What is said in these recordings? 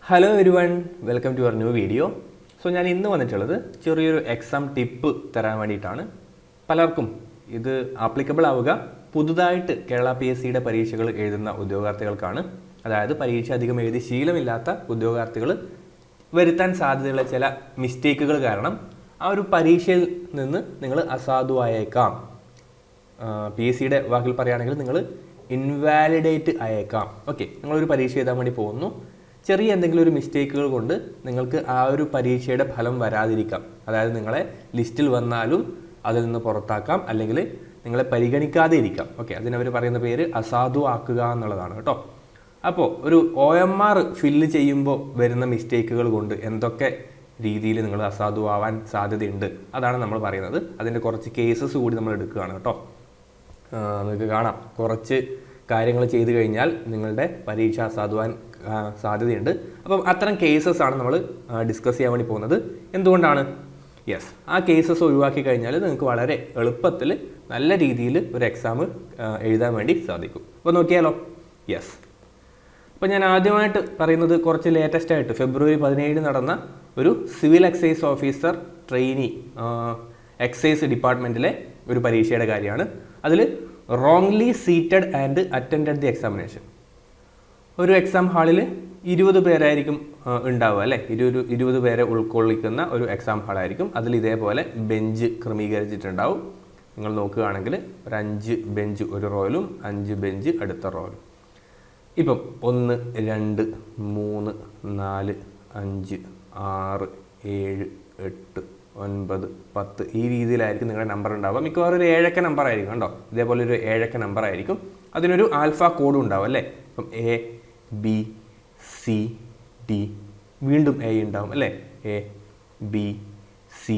Hello everyone, welcome to our new video. ഞാൻ ഇന്ന് വന്നിട്ടുള്ളത് ചെറിയൊരു എക്സാം ടിപ്പ് തരാൻ വേണ്ടിയിട്ടാണ്. പലർക്കും ഇത് ആപ്ലിക്കബിൾ ആവുക പുതുതായിട്ട് കേരള PSCയുടെ പരീക്ഷകൾ എഴുതുന്ന ഉദ്യോഗാർത്ഥികൾക്കാണ്. അതായത് പരീക്ഷ അധികം എഴുതി ശീലമില്ലാത്ത ഉദ്യോഗാർത്ഥികൾ വരുത്താൻ സാധ്യതയുള്ള ചില മിസ്റ്റേക്കുകൾ കാരണം ആ ഒരു പരീക്ഷയിൽ നിന്ന് നിങ്ങൾ അസാധുവായേക്കാം. PSCയുടെ വാക്കിൽ പറയുകയാണെങ്കിൽ നിങ്ങൾ ഇൻവാലിഡേറ്റ് ആയേക്കാം. ഓക്കെ, നിങ്ങളൊരു പരീക്ഷ എഴുതാൻ വേണ്ടി പോകുന്നു. ചെറിയ എന്തെങ്കിലും ഒരു മിസ്റ്റേക്കുകൾ കൊണ്ട് നിങ്ങൾക്ക് ആ ഒരു പരീക്ഷയുടെ ഫലം വരാതിരിക്കാം. അതായത് നിങ്ങളെ ലിസ്റ്റിൽ വന്നാലും അതിൽ നിന്ന് പുറത്താക്കാം, അല്ലെങ്കിൽ നിങ്ങളെ പരിഗണിക്കാതെ ഇരിക്കാം. ഓക്കെ, അതിനവർ പറയുന്ന പേര് അസാധു ആക്കുക എന്നുള്ളതാണ് കേട്ടോ. അപ്പോൾ ഒരു OMR ഫില്ല് ചെയ്യുമ്പോൾ വരുന്ന മിസ്റ്റേക്കുകൾ കൊണ്ട് എന്തൊക്കെ രീതിയിൽ നിങ്ങൾ അസാധു ആവാൻ സാധ്യതയുണ്ട് അതാണ് നമ്മൾ പറയുന്നത്. അതിൻ്റെ കുറച്ച് കേസസ് കൂടി നമ്മൾ എടുക്കുകയാണ് കേട്ടോ. നിങ്ങൾക്ക് കാണാം, കുറച്ച് കാര്യങ്ങൾ ചെയ്തു കഴിഞ്ഞാൽ നിങ്ങളുടെ പരീക്ഷ അസാധുവാൻ സാധ്യതയുണ്ട്. അപ്പം അത്തരം കേസസ് ആണ് നമ്മൾ ഡിസ്കസ് ചെയ്യാൻ വേണ്ടി പോകുന്നത്. എന്തുകൊണ്ടാണ്? യെസ്, ആ കേസസ് ഒഴിവാക്കി കഴിഞ്ഞാൽ നിങ്ങൾക്ക് വളരെ എളുപ്പത്തിൽ നല്ല രീതിയിൽ ഒരു എക്സാം എഴുതാൻ വേണ്ടി സാധിക്കും. അപ്പോൾ നോക്കിയാലോ. യെസ്, അപ്പോൾ ഞാൻ ആദ്യമായിട്ട് പറയുന്നത് കുറച്ച് ലേറ്റസ്റ്റ് ആയിട്ട് ഫെബ്രുവരി 17 നടന്ന ഒരു civil excise officer trainee excise ഡിപ്പാർട്ട്മെൻറ്റിലെ ഒരു പരീക്ഷയുടെ കാര്യമാണ്. അതിൽ wrongly seated and attended the examination. ഒരു എക്സാം ഹാളിൽ 20 പേരായിരിക്കും ഉണ്ടാവുക അല്ലേ. 20 പേരെ ഉൾക്കൊള്ളിക്കുന്ന ഒരു എക്സാം ഹാളായിരിക്കും. അതിൽ ഇതേപോലെ ബെഞ്ച് ക്രമീകരിച്ചിട്ടുണ്ടാവും. നിങ്ങൾ നോക്കുകയാണെങ്കിൽ ഒരു 5 ബെഞ്ച് ഒരു റോയിലും 5 ബെഞ്ച് അടുത്ത റോയിലും. ഇപ്പം 1, 2, 3, 4, 5, 6, 7, 8, 9, 10 ഈ രീതിയിലായിരിക്കും നിങ്ങളുടെ നമ്പർ ഉണ്ടാവുക. മിക്കവാറും ഒരു 7 അക്ക നമ്പർ ആയിരിക്കും കണ്ടോ. ഇതേപോലെ ഒരു 7 അക്ക നമ്പർ ആയിരിക്കും. അതിനൊരു ആൽഫ കോഡും ഉണ്ടാവും അല്ലേ. ഇപ്പം A, B, C, D, വീണ്ടും A ഉണ്ടാവും അല്ലേ. A, B, C,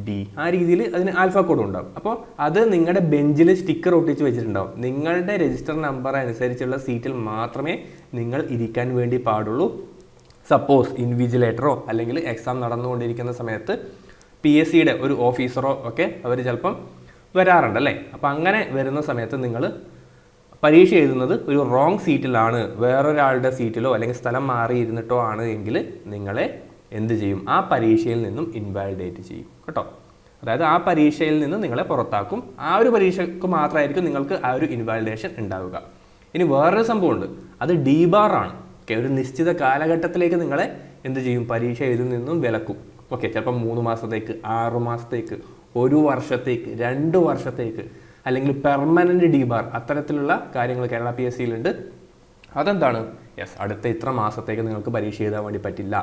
D ആ രീതിയിൽ അതിന് ആൽഫ കോഡും ഉണ്ടാവും. അപ്പോൾ അത് നിങ്ങളുടെ ബെഞ്ചിൽ സ്റ്റിക്കർ ഒട്ടിച്ച് വെച്ചിട്ടുണ്ടാവും. നിങ്ങളുടെ രജിസ്റ്റർ നമ്പർ അനുസരിച്ചുള്ള സീറ്റിൽ മാത്രമേ നിങ്ങൾ ഇരിക്കാൻ വേണ്ടി പാടുള്ളൂ. സപ്പോസ് ഇൻവിജിലേറ്ററോ അല്ലെങ്കിൽ എക്സാം നടന്നുകൊണ്ടിരിക്കുന്ന സമയത്ത് PSCയുടെ ഒരു ഓഫീസറോ ഒക്കെ അവർ ചിലപ്പം വരാറുണ്ടല്ലേ. അപ്പോൾ അങ്ങനെ വരുന്ന സമയത്ത് നിങ്ങൾ പരീക്ഷ എഴുതുന്നത് ഒരു റോങ് സീറ്റിലാണ്, വേറൊരാളുടെ സീറ്റിലോ അല്ലെങ്കിൽ സ്ഥലം മാറിയിരുന്നിട്ടോ ആണ് എങ്കിൽ നിങ്ങളെ എന്ത് ചെയ്യും? ആ പരീക്ഷയിൽ നിന്നും ഇൻവാലിഡേറ്റ് ചെയ്യും കേട്ടോ. അതായത് ആ പരീക്ഷയിൽ നിന്ന് നിങ്ങളെ പുറത്താക്കും. ആ ഒരു പരീക്ഷയ്ക്ക് മാത്രമായിരിക്കും നിങ്ങൾക്ക് ആ ഒരു ഇൻവാലിഡേഷൻ ഉണ്ടാവുക. ഇനി വേറൊരു സംഭവമുണ്ട്, അത് DBAR ആണ്. ഓക്കെ, ഒരു നിശ്ചിത കാലഘട്ടത്തിലേക്ക് നിങ്ങളെ എന്ത് ചെയ്യും? പരീക്ഷ എഴുതി നിന്നും വിലക്കും. ഓക്കെ, ചിലപ്പം 3 മാസത്തേക്ക്, 6 മാസത്തേക്ക്, 1 വർഷത്തേക്ക്, 2 വർഷത്തേക്ക്, അല്ലെങ്കിൽ പെർമനൻറ്റ് DBAR അത്തരത്തിലുള്ള കാര്യങ്ങൾ കേരള PSCയിലുണ്ട്. അതെന്താണ്? യെസ്, അടുത്ത ഇത്ര മാസത്തേക്ക് നിങ്ങൾക്ക് പരീക്ഷ എഴുതാൻ വേണ്ടി പറ്റില്ല.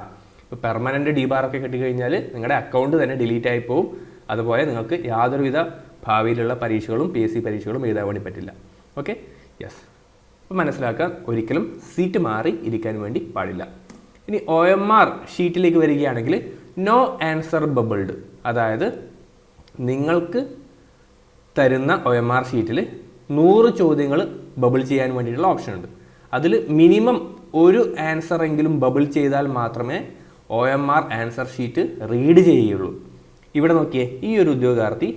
ഇപ്പോൾ പെർമനൻറ്റ് DBAR ഒക്കെ കിട്ടിക്കഴിഞ്ഞാൽ നിങ്ങളുടെ അക്കൗണ്ട് തന്നെ ഡിലീറ്റ് ആയി പോകും. അതുപോലെ നിങ്ങൾക്ക് യാതൊരുവിധ ഭാവിയിലുള്ള പരീക്ഷകളും PSC പരീക്ഷകളും എഴുതാൻ വേണ്ടി പറ്റില്ല. ഓക്കെ, യെസ്, അപ്പോൾ മനസ്സിലാക്കാൻ ഒരിക്കലും സീറ്റ് മാറി ഇരിക്കാൻ വേണ്ടി പാടില്ല. ഇനി OMR ഷീറ്റിലേക്ക് വരികയാണെങ്കിൽ നോ ആൻസർ ബബിൾഡ്. അതായത് നിങ്ങൾക്ക് തരുന്ന OMR ഷീറ്റിൽ 100 ചോദ്യങ്ങൾ ബബിൾ ചെയ്യാൻ വേണ്ടിയിട്ടുള്ള ഓപ്ഷൻ ഉണ്ട്. അതിൽ മിനിമം ഒരു ആൻസർ എങ്കിലും ബബിൾ ചെയ്താൽ മാത്രമേ OMR ആൻസർ ഷീറ്റ് റീഡ് ചെയ്യുകയുള്ളൂ. ഇവിടെ നോക്കിയേ, ഈ ഒരു ഉദ്യോഗാർത്ഥി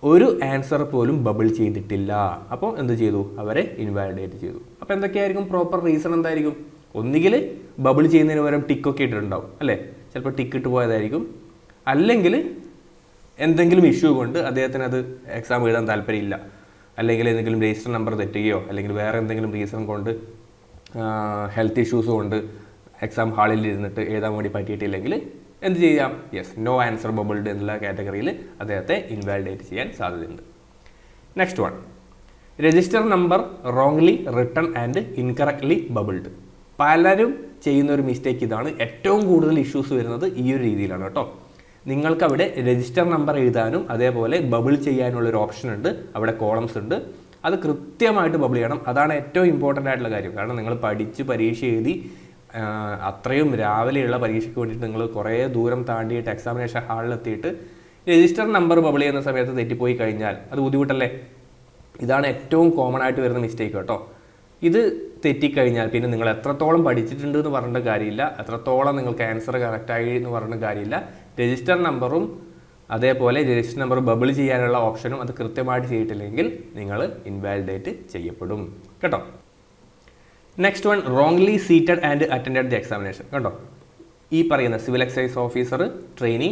ഒരു ആൻസർ പോലും ബബിൾ ചെയ്തിട്ടില്ല. അപ്പോൾ എന്ത് ചെയ്തു? അവരെ ഇൻവാലിഡേറ്റ് ചെയ്തു. അപ്പോൾ എന്തൊക്കെയായിരിക്കും പ്രോപ്പർ റീസൺ? എന്തായിരിക്കും? ഒന്നുകിൽ ബബിൾ ചെയ്യുന്നതിന് പകരം ടിക്കൊക്കെ ഇട്ടിട്ടുണ്ടാവും അല്ലേ. ചിലപ്പോൾ ടിക്ക് ഇട്ട് പോയതായിരിക്കും. അല്ലെങ്കിൽ എന്തെങ്കിലും ഇഷ്യൂ കൊണ്ട് അദ്ദേഹത്തിന് അത് എക്സാം എഴുതാൻ താല്പര്യമില്ല, അല്ലെങ്കിൽ എന്തെങ്കിലും രജിസ്റ്റർ നമ്പർ തെറ്റുകയോ അല്ലെങ്കിൽ വേറെ എന്തെങ്കിലും റീസൺ കൊണ്ട് ഹെൽത്ത് ഇഷ്യൂസ് കൊണ്ട് എക്സാം ഹാളിൽ ഇരുന്നിട്ട് എഴുതാൻ വേണ്ടി പറ്റിയിട്ടില്ലെങ്കിൽ എന്ത് ചെയ്യാം? യെസ്, നോ ആൻസർ ബബിൾഡ് എന്നുള്ള കാറ്റഗറിയിൽ അദ്ദേഹത്തെ ഇൻവാലിഡേറ്റ് ചെയ്യാൻ സാധ്യതയുണ്ട്. Next one, register number wrongly written and incorrectly bubbled. പലരും ചെയ്യുന്ന ഒരു മിസ്റ്റേക്ക് ഇതാണ്. ഏറ്റവും കൂടുതൽ ഇഷ്യൂസ് വരുന്നത് ഈ ഒരു രീതിയിലാണ് കേട്ടോ. നിങ്ങൾക്ക് അവിടെ രജിസ്റ്റർ നമ്പർ എഴുതാനും അതേപോലെ ബബിൾ ചെയ്യാനുള്ളൊരു ഓപ്ഷൻ ഉണ്ട്. അവിടെ കോളംസ് ഉണ്ട്. അത് കൃത്യമായിട്ട് ബബിൾ ചെയ്യണം. അതാണ് ഏറ്റവും ഇമ്പോർട്ടൻ്റ് ആയിട്ടുള്ള കാര്യം. കാരണം നിങ്ങൾ പഠിച്ച് പരീക്ഷ എഴുതി അത്രയും രാവിലെയുള്ള പരീക്ഷയ്ക്ക് വേണ്ടിയിട്ട് നിങ്ങൾ കുറേ ദൂരം താണ്ടിയിട്ട് എക്സാമിനേഷൻ ഹാളിലെത്തിയിട്ട് രജിസ്റ്റർ നമ്പർ ബബിൾ ചെയ്യുന്ന സമയത്ത് തെറ്റിപ്പോയി കഴിഞ്ഞാൽ അത് ബുദ്ധിമുട്ടല്ലേ. ഇതാണ് ഏറ്റവും കോമൺ ആയിട്ട് വരുന്ന മിസ്റ്റേക്ക് കേട്ടോ. ഇത് തെറ്റിക്കഴിഞ്ഞാൽ പിന്നെ നിങ്ങൾ എത്രത്തോളം പഠിച്ചിട്ടുണ്ട് എന്ന് പറഞ്ഞിട്ട് കാര്യമില്ല, എത്രത്തോളം നിങ്ങൾക്ക് ആൻസർ കറക്റ്റായി എന്ന് പറഞ്ഞിട്ട് കാര്യമില്ല. രജിസ്റ്റർ നമ്പറും അതേപോലെ രജിസ്റ്റർ നമ്പർ ബബിൾ ചെയ്യാനുള്ള ഓപ്ഷനും അത് കൃത്യമായിട്ട് ചെയ്തിട്ടില്ലെങ്കിൽ നിങ്ങൾ ഇൻവാലിഡേറ്റ് ചെയ്യപ്പെടും കേട്ടോ. Next one wrongly seated and attended the examination. കണ്ടോ, ഈ പറയുന്ന civil excise officer trainee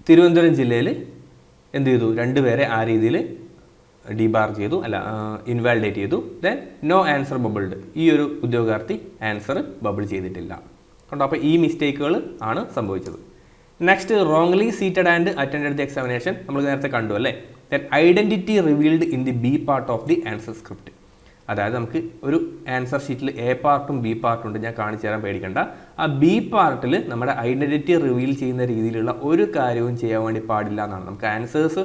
Thiruvananthapuram ജില്ലയിൽ എന്ത് ചെയ്തു, 2 പേരെ ആ രീതിയിൽ ഡിബാർ ചെയ്തു, അല്ല ഇൻവാലിഡേറ്റ് ചെയ്തു. ദെൻ നോ ആൻസർ ബബിൾഡ്, ഈ ഒരു ഉദ്യോഗാർത്ഥി ആൻസർ ബബിൾ ചെയ്തിട്ടില്ല. കണ്ടോ, അപ്പോൾ ഈ മിസ്റ്റേക്കുകൾ ആണ് സംഭവിച്ചത്. Next wrongly seated and attended the examination നമ്മൾ നേരത്തെ കണ്ടു അല്ലേ. Then identity revealed in the B part of the answer script. അതായത് നമുക്ക് ഒരു ആൻസർ ഷീറ്റിൽ എ പാർട്ടും ബി പാർട്ടും ഉണ്ട്, ഞാൻ കാണിച്ചു തരാൻ പേടിക്കണ്ട. ആ ബി പാർട്ടിൽ നമ്മുടെ ഐഡൻറ്റിറ്റി റിവീൽ ചെയ്യുന്ന രീതിയിലുള്ള ഒരു കാര്യവും ചെയ്യാൻ വേണ്ടി പാടില്ല എന്നാണ്. നമുക്ക് ആൻസേഴ്സ്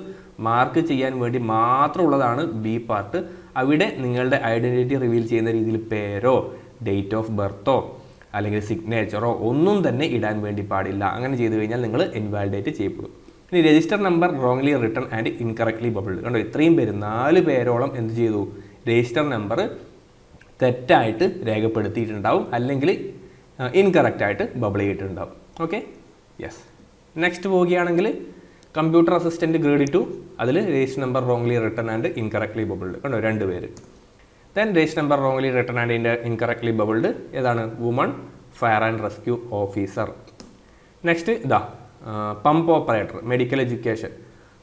മാർക്ക് ചെയ്യാൻ വേണ്ടി മാത്രമുള്ളതാണ് ബി പാർട്ട്. അവിടെ നിങ്ങളുടെ ഐഡൻറ്റിറ്റി റിവീൽ ചെയ്യുന്ന രീതിയിൽ പേരോ ഡേറ്റ് ഓഫ് ബർത്തോ അല്ലെങ്കിൽ സിഗ്നേച്ചറോ ഒന്നും തന്നെ ഇടാൻ വേണ്ടി പാടില്ല. അങ്ങനെ ചെയ്തു കഴിഞ്ഞാൽ നിങ്ങൾ ഇൻവാലിഡേറ്റ് ചെയ്യപ്പെടും. ഇനി register number wrongly written and incorrectly bubbled. കണ്ടോ, ഇത്രയും പേര് 4 പേരോളം എന്ത് ചെയ്തു, രജിസ്റ്റർ നമ്പർ തെറ്റായിട്ട് രേഖപ്പെടുത്തിയിട്ടുണ്ടാവും, അല്ലെങ്കിൽ ഇൻകറക്റ്റായിട്ട് ബബിൾ ചെയ്തിട്ടുണ്ടാവും. Okay, yes. നെക്സ്റ്റ് പോവുകയാണെങ്കിൽ കമ്പ്യൂട്ടർ അസിസ്റ്റൻറ്റ് ഗ്രേഡ് 2, അതിൽ register number wrongly written and incorrectly bubbled. കണ്ടോ, 2 പേര്. Then register number wrongly written and incorrectly bubbled ഏതാണ്, woman fire and rescue officer. Next ഇതാ പമ്പ് ഓപ്പറേറ്റർ മെഡിക്കൽ എഡ്യൂക്കേഷൻ.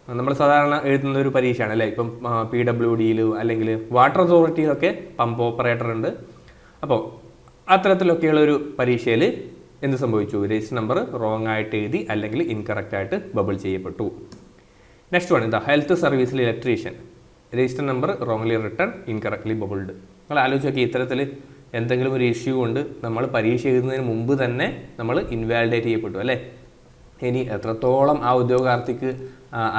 നമ്മൾ സാധാരണ എഴുതുന്ന ഒരു പരീക്ഷയാണ് അല്ലേ. ഇപ്പം PWD അല്ലെങ്കിൽ വാട്ടർ അതോറിറ്റിയിലൊക്കെ പമ്പ് ഓപ്പറേറ്റർ ഉണ്ട്. അപ്പോൾ അത്തരത്തിലൊക്കെയുള്ള ഒരു പരീക്ഷയിൽ എന്ത് സംഭവിച്ചു, രജിസ്റ്റർ നമ്പർ റോങ് ആയിട്ട് എഴുതി അല്ലെങ്കിൽ ഇൻകറക്റ്റ് ആയിട്ട് ബബിൾ ചെയ്യപ്പെട്ടു. നെക്സ്റ്റ് വൺ ഇതാ ഹെൽത്ത് സർവീസിൽ electrician, register number wrongly written incorrectly bubbled. നിങ്ങൾ ആലോചിച്ച് നോക്കി, ഇത്തരത്തിൽ എന്തെങ്കിലും ഒരു ഇഷ്യൂ കൊണ്ട് നമ്മൾ പരീക്ഷ എഴുതുന്നതിന് മുമ്പ് തന്നെ നമ്മൾ ഇൻവാലിഡേറ്റ് ചെയ്യപ്പെട്ടു അല്ലേ. ഇനി എത്രത്തോളം ആ ഉദ്യോഗാർത്ഥിക്ക്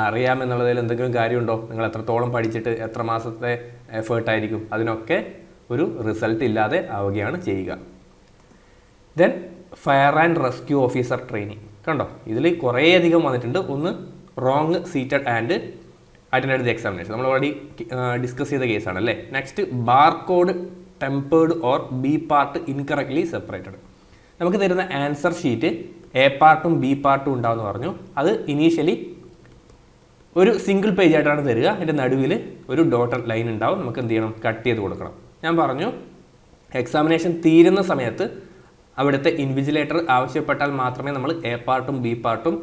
അറിയാമെന്നുള്ളതിൽ എന്തെങ്കിലും കാര്യമുണ്ടോ, നിങ്ങൾ എത്രത്തോളം പഠിച്ചിട്ട് എത്ര മാസത്തെ എഫേർട്ടായിരിക്കും, അതിനൊക്കെ ഒരു റിസൾട്ട് ഇല്ലാതെ ആവുകയാണ് ചെയ്യുക. Then fire and rescue officer training. കണ്ടോ, ഇതിൽ കുറേയധികം വന്നിട്ടുണ്ട്. ഒന്ന് wrong seated and attended the examination, നമ്മൾ ഓൾറെഡി ഡിസ്കസ് ചെയ്ത കേസാണ് അല്ലേ. Next barcode tempered or B part incorrectly separated. നമുക്ക് തരുന്ന ആൻസർ ഷീറ്റ് എ പാർട്ടും ബി പാർട്ടും ഉണ്ടാവുമെന്ന് പറഞ്ഞു. അത് ഇനീഷ്യലി ഒരു സിംഗിൾ പേജ് ആയിട്ടാണ് തരിക. അതിൻ്റെ നടുവിൽ ഒരു ഡോട്ടഡ് ലൈൻ ഉണ്ടാവും. നമുക്ക് എന്ത് ചെയ്യണം, കട്ട് ചെയ്ത് കൊടുക്കണം. ഞാൻ പറഞ്ഞു എക്സാമിനേഷൻ തീരുന്ന സമയത്ത് അവിടുത്തെ ഇൻവിജിലേറ്റർ ആവശ്യപ്പെട്ടാൽ മാത്രമേ നമ്മൾ എ പാർട്ടും ബി പാർട്ടും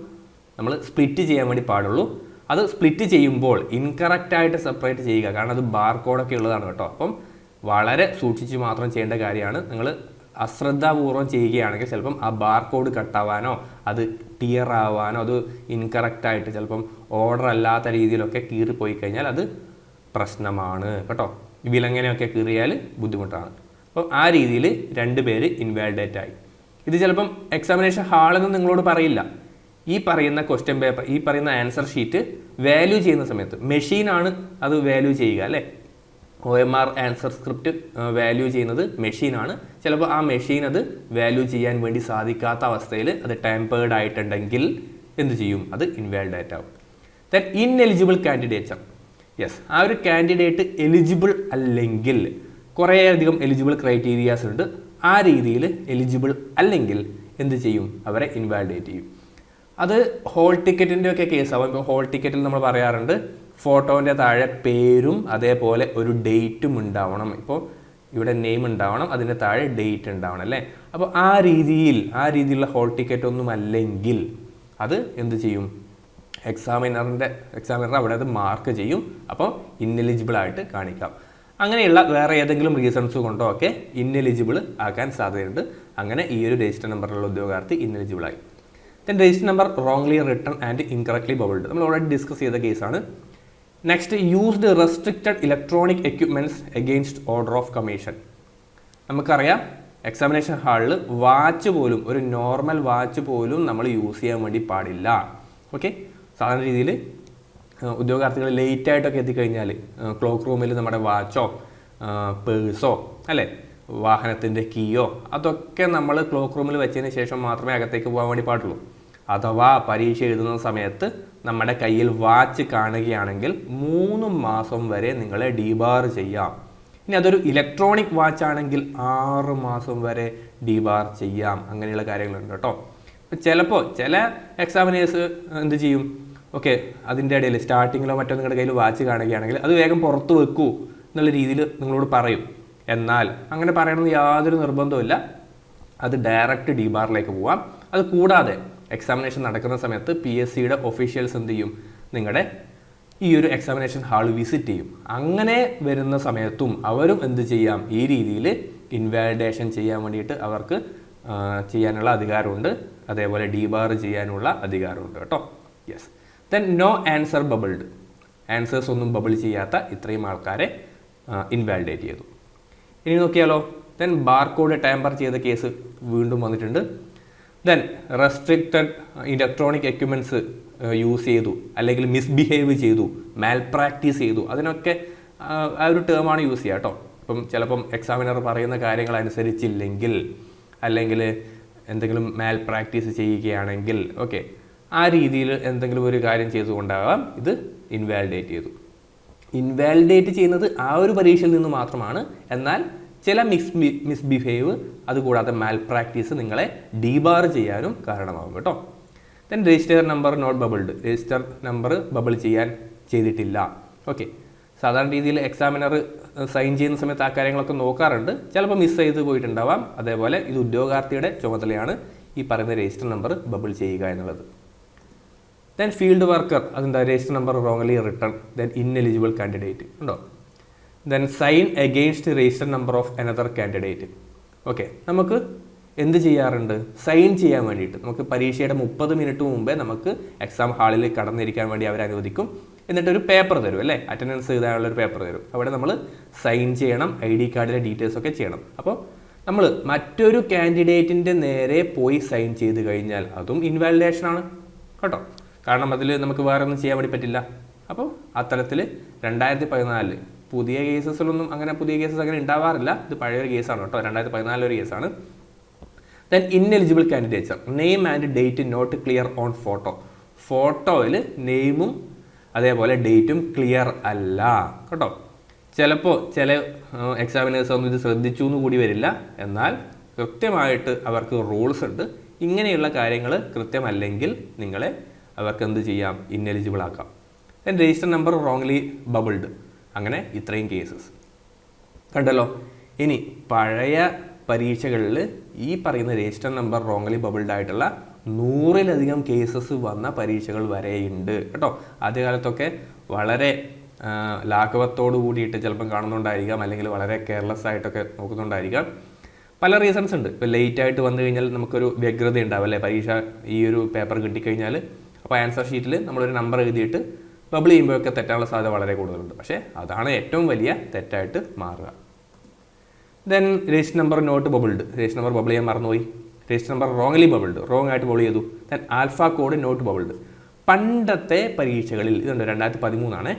നമ്മൾ സ്പ്ലിറ്റ് ചെയ്യാൻ വേണ്ടി പാടുള്ളൂ. അത് സ്പ്ലിറ്റ് ചെയ്യുമ്പോൾ ഇൻകറക്റ്റായിട്ട് സെപ്പറേറ്റ് ചെയ്യുക, കാരണം അത് ബാർകോഡൊക്കെ ഉള്ളതാണ് കേട്ടോ. അപ്പം വളരെ സൂക്ഷിച്ച് മാത്രം ചെയ്യേണ്ട കാര്യമാണ്. നിങ്ങൾ അശ്രദ്ധാപൂർവം ചെയ്യുകയാണെങ്കിൽ ചിലപ്പം ആ ബാർകോഡ് കട്ടാവാനോ അത് ടിയർ ആവാനോ അത് ഇൻകറക്റ്റായിട്ട് ചിലപ്പം ഓർഡർ അല്ലാത്ത രീതിയിലൊക്കെ കീറിപ്പോയി കഴിഞ്ഞാൽ അത് പ്രശ്നമാണ് കേട്ടോ. വിലങ്ങനെയൊക്കെ കീറിയാൽ ബുദ്ധിമുട്ടാണ്. അപ്പോൾ ആ രീതിയിൽ 2 പേര് ഇൻവാലിഡേറ്റ് ആയി. ഇത് ചിലപ്പം എക്സാമിനേഷൻ ഹാളിൽ നിന്ന് നിങ്ങളോട് പറയില്ല. ഈ പറയുന്ന ക്വസ്റ്റ്യൻ പേപ്പർ, ഈ പറയുന്ന ആൻസർ ഷീറ്റ് വാല്യൂ ചെയ്യുന്ന സമയത്ത് മെഷീനാണ് അത് വാല്യൂ ചെയ്യുക അല്ലേ. OMR ആൻസർ സ്ക്രിപ്റ്റ് വാല്യൂ ചെയ്യുന്നത് മെഷീനാണ്. ചിലപ്പോൾ ആ മെഷീൻ അത് വാല്യൂ ചെയ്യാൻ വേണ്ടി സാധിക്കാത്ത അവസ്ഥയിൽ അത് ടാമ്പേർഡ് ആയിട്ടുണ്ടെങ്കിൽ എന്ത് ചെയ്യും, അത് ഇൻവാലിഡേറ്റ് ആവും. Then ineligible candidature. യെസ്, ആ ഒരു കാൻഡിഡേറ്റ് എലിജിബിൾ അല്ലെങ്കിൽ കുറേയധികം എലിജിബിൾ ക്രൈറ്റീരിയാസ് ഉണ്ട്. ആ രീതിയിൽ എലിജിബിൾ അല്ലെങ്കിൽ എന്ത് ചെയ്യും, അവരെ ഇൻവാലിഡേറ്റ് ചെയ്യും. അത് ഹോൾ ടിക്കറ്റിൻ്റെ ഒക്കെ കേസാവും. ഇപ്പോൾ ഹോൾ ടിക്കറ്റിൽ നമ്മൾ പറയാറുണ്ട് ഫോട്ടോൻ്റെ താഴെ പേരും അതേപോലെ ഒരു ഡേറ്റും ഉണ്ടാവണം. ഇപ്പോൾ ഇവിടെ നെയിം ഉണ്ടാവണം, അതിൻ്റെ താഴെ ഡേറ്റ് ഉണ്ടാവണം അല്ലേ. അപ്പോൾ ആ രീതിയിലുള്ള ഹോൾ ടിക്കറ്റ് ഒന്നും അല്ലെങ്കിൽ അത് എന്ത് ചെയ്യും, എക്സാമിനർ അവിടെ അത് മാർക്ക് ചെയ്യും. അപ്പോൾ ഇന്നെലിജിബിൾ ആയിട്ട് കാണിക്കാം. അങ്ങനെയുള്ള വേറെ ഏതെങ്കിലും റീസൺസ് കൊണ്ടോ ഒക്കെ ഇന്നെലിജിബിൾ ആക്കാൻ സാധ്യതയുണ്ട്. അങ്ങനെ ഈ ഒരു രജിസ്റ്റർ നമ്പറിലുള്ള ഉദ്യോഗാർത്ഥി ഇന്നെലിജിബിളായി. Then register number wrongly written and incorrectly bubbled, നമ്മൾ ഓൾറെഡി ഡിസ്കസ് ചെയ്ത കേസാണ്. Next used restricted electronic equipments against order of commission. നമുക്കറിയാം എക്സാമിനേഷൻ ഹാളിൽ വാച്ച് പോലും, ഒരു നോർമൽ വാച്ച് പോലും നമ്മൾ യൂസ് ചെയ്യാൻ വേണ്ടി പാടില്ല. ഓക്കെ, സാധാരണ രീതിയിൽ ഉദ്യോഗാർത്ഥികൾ ലേറ്റായിട്ടൊക്കെ എത്തിക്കഴിഞ്ഞാൽ ക്ലോക്ക് റൂമിൽ നമ്മുടെ വാച്ചോ പേഴ്സോ അല്ലേ, വാഹനത്തിൻ്റെ കീയോ അതൊക്കെ നമ്മൾ ക്ലോക്ക് റൂമിൽ വെച്ചതിന് ശേഷം മാത്രമേ അകത്തേക്ക് പോകാൻ വേണ്ടി പാടുള്ളൂ. അഥവാ പരീക്ഷ എഴുതുന്ന സമയത്ത് നമ്മുടെ കയ്യിൽ വാച്ച് കാണുകയാണെങ്കിൽ 3 മാസം വരെ നിങ്ങളെ ഡീബാർ ചെയ്യാം. ഇനി അതൊരു ഇലക്ട്രോണിക് വാച്ച് ആണെങ്കിൽ 6 മാസം വരെ ഡീബാർ ചെയ്യാം. അങ്ങനെയുള്ള കാര്യങ്ങളുണ്ട് കേട്ടോ. ചിലപ്പോൾ ചില എക്സാമിനേഴ്സ് എന്ത് ചെയ്യും, ഓക്കെ അതിൻ്റെ ഇടയിൽ സ്റ്റാർട്ടിങ്ങിലോ മറ്റോ നിങ്ങളുടെ കയ്യിൽ വാച്ച് കാണുകയാണെങ്കിൽ അത് വേഗം പുറത്ത് വെക്കൂ എന്നുള്ള രീതിയിൽ നിങ്ങളോട് പറയും. എന്നാൽ അങ്ങനെ പറയണമെന്ന് യാതൊരു നിർബന്ധവുമില്ല. അത് ഡയറക്റ്റ് ഡി ബാറിലേക്ക് പോവാം. അത് കൂടാതെ എക്സാമിനേഷൻ നടക്കുന്ന സമയത്ത് PSCയുടെ ഒഫീഷ്യൽസ് എന്ത് ചെയ്യും, നിങ്ങളുടെ ഈ ഒരു എക്സാമിനേഷൻ ഹാൾ വിസിറ്റ് ചെയ്യും. അങ്ങനെ വരുന്ന സമയത്തും അവരും എന്ത് ചെയ്യാം, ഈ രീതിയിൽ ഇൻവാലിഡേഷൻ ചെയ്യാൻ വേണ്ടിയിട്ട് അവർക്ക് ചെയ്യാനുള്ള അധികാരമുണ്ട്. അതേപോലെ ഡി ബാർ ചെയ്യാനുള്ള അധികാരമുണ്ട് കേട്ടോ. Yes. Then no answer bubbled. Answers ഒന്നും ബബിൾ ചെയ്യാത്ത ഇത്രയും ആൾക്കാരെ ഇൻവാലിഡേറ്റ് ചെയ്തു. ഇനി നോക്കിയാലോ. ദെൻ ബാർകോഡ് ടാമ്പർ ചെയ്ത കേസ് വീണ്ടും വന്നിട്ടുണ്ട്. Then restricted electronic equipments use ചെയ്തു, അല്ലെങ്കിൽ മിസ്ബിഹേവ് ചെയ്തു, മാൽ പ്രാക്ടീസ് ചെയ്തു, അതിനൊക്കെ ആ ഒരു ടേമാണ് യൂസ് ചെയ്യുക കേട്ടോ. ഇപ്പം ചിലപ്പം എക്സാമിനർ പറയുന്ന കാര്യങ്ങൾ അനുസരിച്ചില്ലെങ്കിൽ, അല്ലെങ്കിൽ എന്തെങ്കിലും മാൽ പ്രാക്ടീസ് ചെയ്യുകയാണെങ്കിൽ, ഓക്കെ, ആ രീതിയിൽ എന്തെങ്കിലും ഒരു കാര്യം ചെയ്തുകൊണ്ടാകാം ഇത് ഇൻവാലിഡേറ്റ് ചെയ്തു. ഇൻവാലിഡേറ്റ് ചെയ്യുന്നത് ആ ഒരു പരീക്ഷയിൽ നിന്ന് മാത്രമാണ്. എന്നാൽ ചില മിസ്ബിഹേവ്, അതുകൂടാതെ മാൽ പ്രാക്ടീസ് നിങ്ങളെ ഡീബാർ ചെയ്യാനും കാരണമാകും കേട്ടോ. Then register number not bubbled. Register number bubble ചെയ്തിട്ടില്ല. ഓക്കെ, സാധാരണ രീതിയിൽ എക്സാമിനർ സൈൻ ചെയ്യുന്ന സമയത്ത് ആ കാര്യങ്ങളൊക്കെ നോക്കാറുണ്ട്. ചിലപ്പോൾ മിസ് ചെയ്ത് പോയിട്ടുണ്ടാവാം. അതേപോലെ ഇത് ഉദ്യോഗാർത്ഥിയുടെ ചുമതലയാണ് ഈ പറയുന്ന രജിസ്റ്റർ നമ്പർ ബബിൾ ചെയ്യുക എന്നുള്ളത്. ദെൻ ഫീൽഡ് വർക്കർ, അതെന്താ, register number wrongly written. Then ineligible candidate ഉണ്ടോ. Then sign against register number of another candidate. Okay, നമുക്ക് എന്ത് ചെയ്യാറുണ്ട്, സൈൻ ചെയ്യാൻ വേണ്ടിയിട്ട് നമുക്ക് പരീക്ഷയുടെ 30 മിനിറ്റ് മുമ്പേ നമുക്ക് എക്സാം ഹാളിൽ കടന്നിരിക്കാൻ വേണ്ടി അവർ അനുവദിക്കും. എന്നിട്ടൊരു പേപ്പർ തരും അല്ലേ, അറ്റൻഡൻസ് എഴുതാനുള്ളൊരു പേപ്പർ തരും. അവിടെ നമ്മൾ സൈൻ ചെയ്യണം, ID കാർഡിലെ ഡീറ്റെയിൽസ് ഒക്കെ ചെയ്യണം. അപ്പോൾ നമ്മൾ മറ്റൊരു കാൻഡിഡേറ്റിൻ്റെ നേരെ പോയി സൈൻ ചെയ്ത് കഴിഞ്ഞാൽ അതും ഇൻവാലിഡേഷനാണ് കേട്ടോ. കാരണം അതിൽ നമുക്ക് വേറെ ഒന്നും ചെയ്യാൻ വേണ്ടി പറ്റില്ല. അപ്പോൾ അത്തരത്തിൽ 2014 പുതിയ കേസസിലൊന്നും അങ്ങനെ പുതിയ കേസസ് അങ്ങനെ ഉണ്ടാവാറില്ല. ഇത് പഴയൊരു കേസാണ് കേട്ടോ, 2014 ഒരു കേസാണ്. Then ineligible candidates, name and date not clear on photo. ഫോട്ടോയിൽ നെയിമും അതേപോലെ ഡേറ്റും ക്ലിയർ അല്ല കേട്ടോ. ചിലപ്പോൾ ചില എക്സാമിനേഴ്സ് ഒന്നും ഇത് ശ്രദ്ധിച്ചു എന്ന് കൂടി വരില്ല. എന്നാൽ കൃത്യമായിട്ട് അവർക്ക് റൂൾസ് ഉണ്ട്. ഇങ്ങനെയുള്ള കാര്യങ്ങൾ കൃത്യമല്ലെങ്കിൽ നിങ്ങളെ അവർക്ക് എന്ത് ചെയ്യാം, ഇൻഎലിജിബിൾ ആക്കാം. Then register number wrongly bubbled. അങ്ങനെ ഇത്രയും കേസസ് കണ്ടല്ലോ. ഇനി പഴയ പരീക്ഷകളിൽ ഈ പറയുന്ന രജിസ്റ്റർ നമ്പർ റോങ്ലി ബബിൾഡ് ആയിട്ടുള്ള 100-ലധികം കേസസ് വന്ന പരീക്ഷകൾ വരെയുണ്ട് കേട്ടോ. ആദ്യകാലത്തൊക്കെ വളരെ ലാഘവത്തോടു കൂടിയിട്ട് ചിലപ്പം കാണുന്നുണ്ടായിരിക്കാം, അല്ലെങ്കിൽ വളരെ കെയർലെസ് ആയിട്ടൊക്കെ നോക്കുന്നുണ്ടായിരിക്കാം. പല റീസൺസ് ഉണ്ട്. ഇപ്പോൾ ലേറ്റ് ആയിട്ട് വന്നു കഴിഞ്ഞാൽ നമുക്കൊരു വ്യഗ്രത ഉണ്ടാവും അല്ലേ, പരീക്ഷ ഈ ഒരു പേപ്പർ കിട്ടിക്കഴിഞ്ഞാൽ. അപ്പോൾ ആൻസർ ഷീറ്റിൽ നമ്മളൊരു നമ്പർ എഴുതിയിട്ട് ബബിൾ ചെയ്യുമ്പോഴൊക്കെ തെറ്റാനുള്ള സാധ്യത വളരെ കൂടുതലുണ്ട്. പക്ഷേ അതാണ് ഏറ്റവും വലിയ തെറ്റായിട്ട് മാറുക. Then register number not bubbled. Register number bubble ചെയ്യാൻ മറന്നുപോയി. Register number wrongly bubbled, wrong ആയിട്ട് ബബിൾ ചെയ്തു. Then alpha code not bubbled. പണ്ടത്തെ പരീക്ഷകളിൽ ഇതുണ്ട്, 2013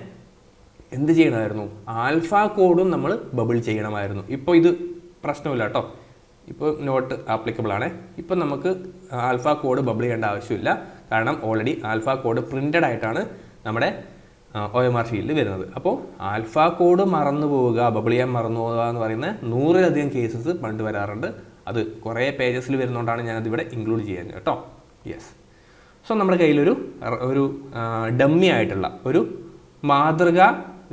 എന്ത് ചെയ്യണമായിരുന്നു, ആൽഫ കോഡും നമ്മൾ ബബിൾ ചെയ്യണമായിരുന്നു. ഇപ്പോൾ ഇത് പ്രശ്നമില്ല കേട്ടോ, ഇപ്പോൾ നോട്ട് ആപ്ലിക്കബിൾ ആണ്. ഇപ്പം നമുക്ക് ആൽഫ കോഡ് ബബിൾ ചെയ്യേണ്ട ആവശ്യമില്ല. കാരണം ഓൾറെഡി ആൽഫ കോഡ് പ്രിൻ്റഡ് ആയിട്ടാണ് നമ്മുടെ OMR ഷീറ്റിൽ വരുന്നത്. അപ്പോൾ ആൽഫ കോഡ് മറന്നു പോവുക, ബബിൾ ചെയ്യാൻ മറന്നു പോവുക എന്ന് പറയുന്ന 100-ലധികം കേസസ് പണ്ട് വരാറുണ്ട്. അത് കുറേ പേജസിൽ വരുന്നതുകൊണ്ടാണ് ഞാനതിവിടെ ഇൻക്ലൂഡ് ചെയ്യുന്നത് കേട്ടോ. യെസ്. സോ നമ്മുടെ കയ്യിലൊരു ഡമ്മി ആയിട്ടുള്ള ഒരു മാതൃക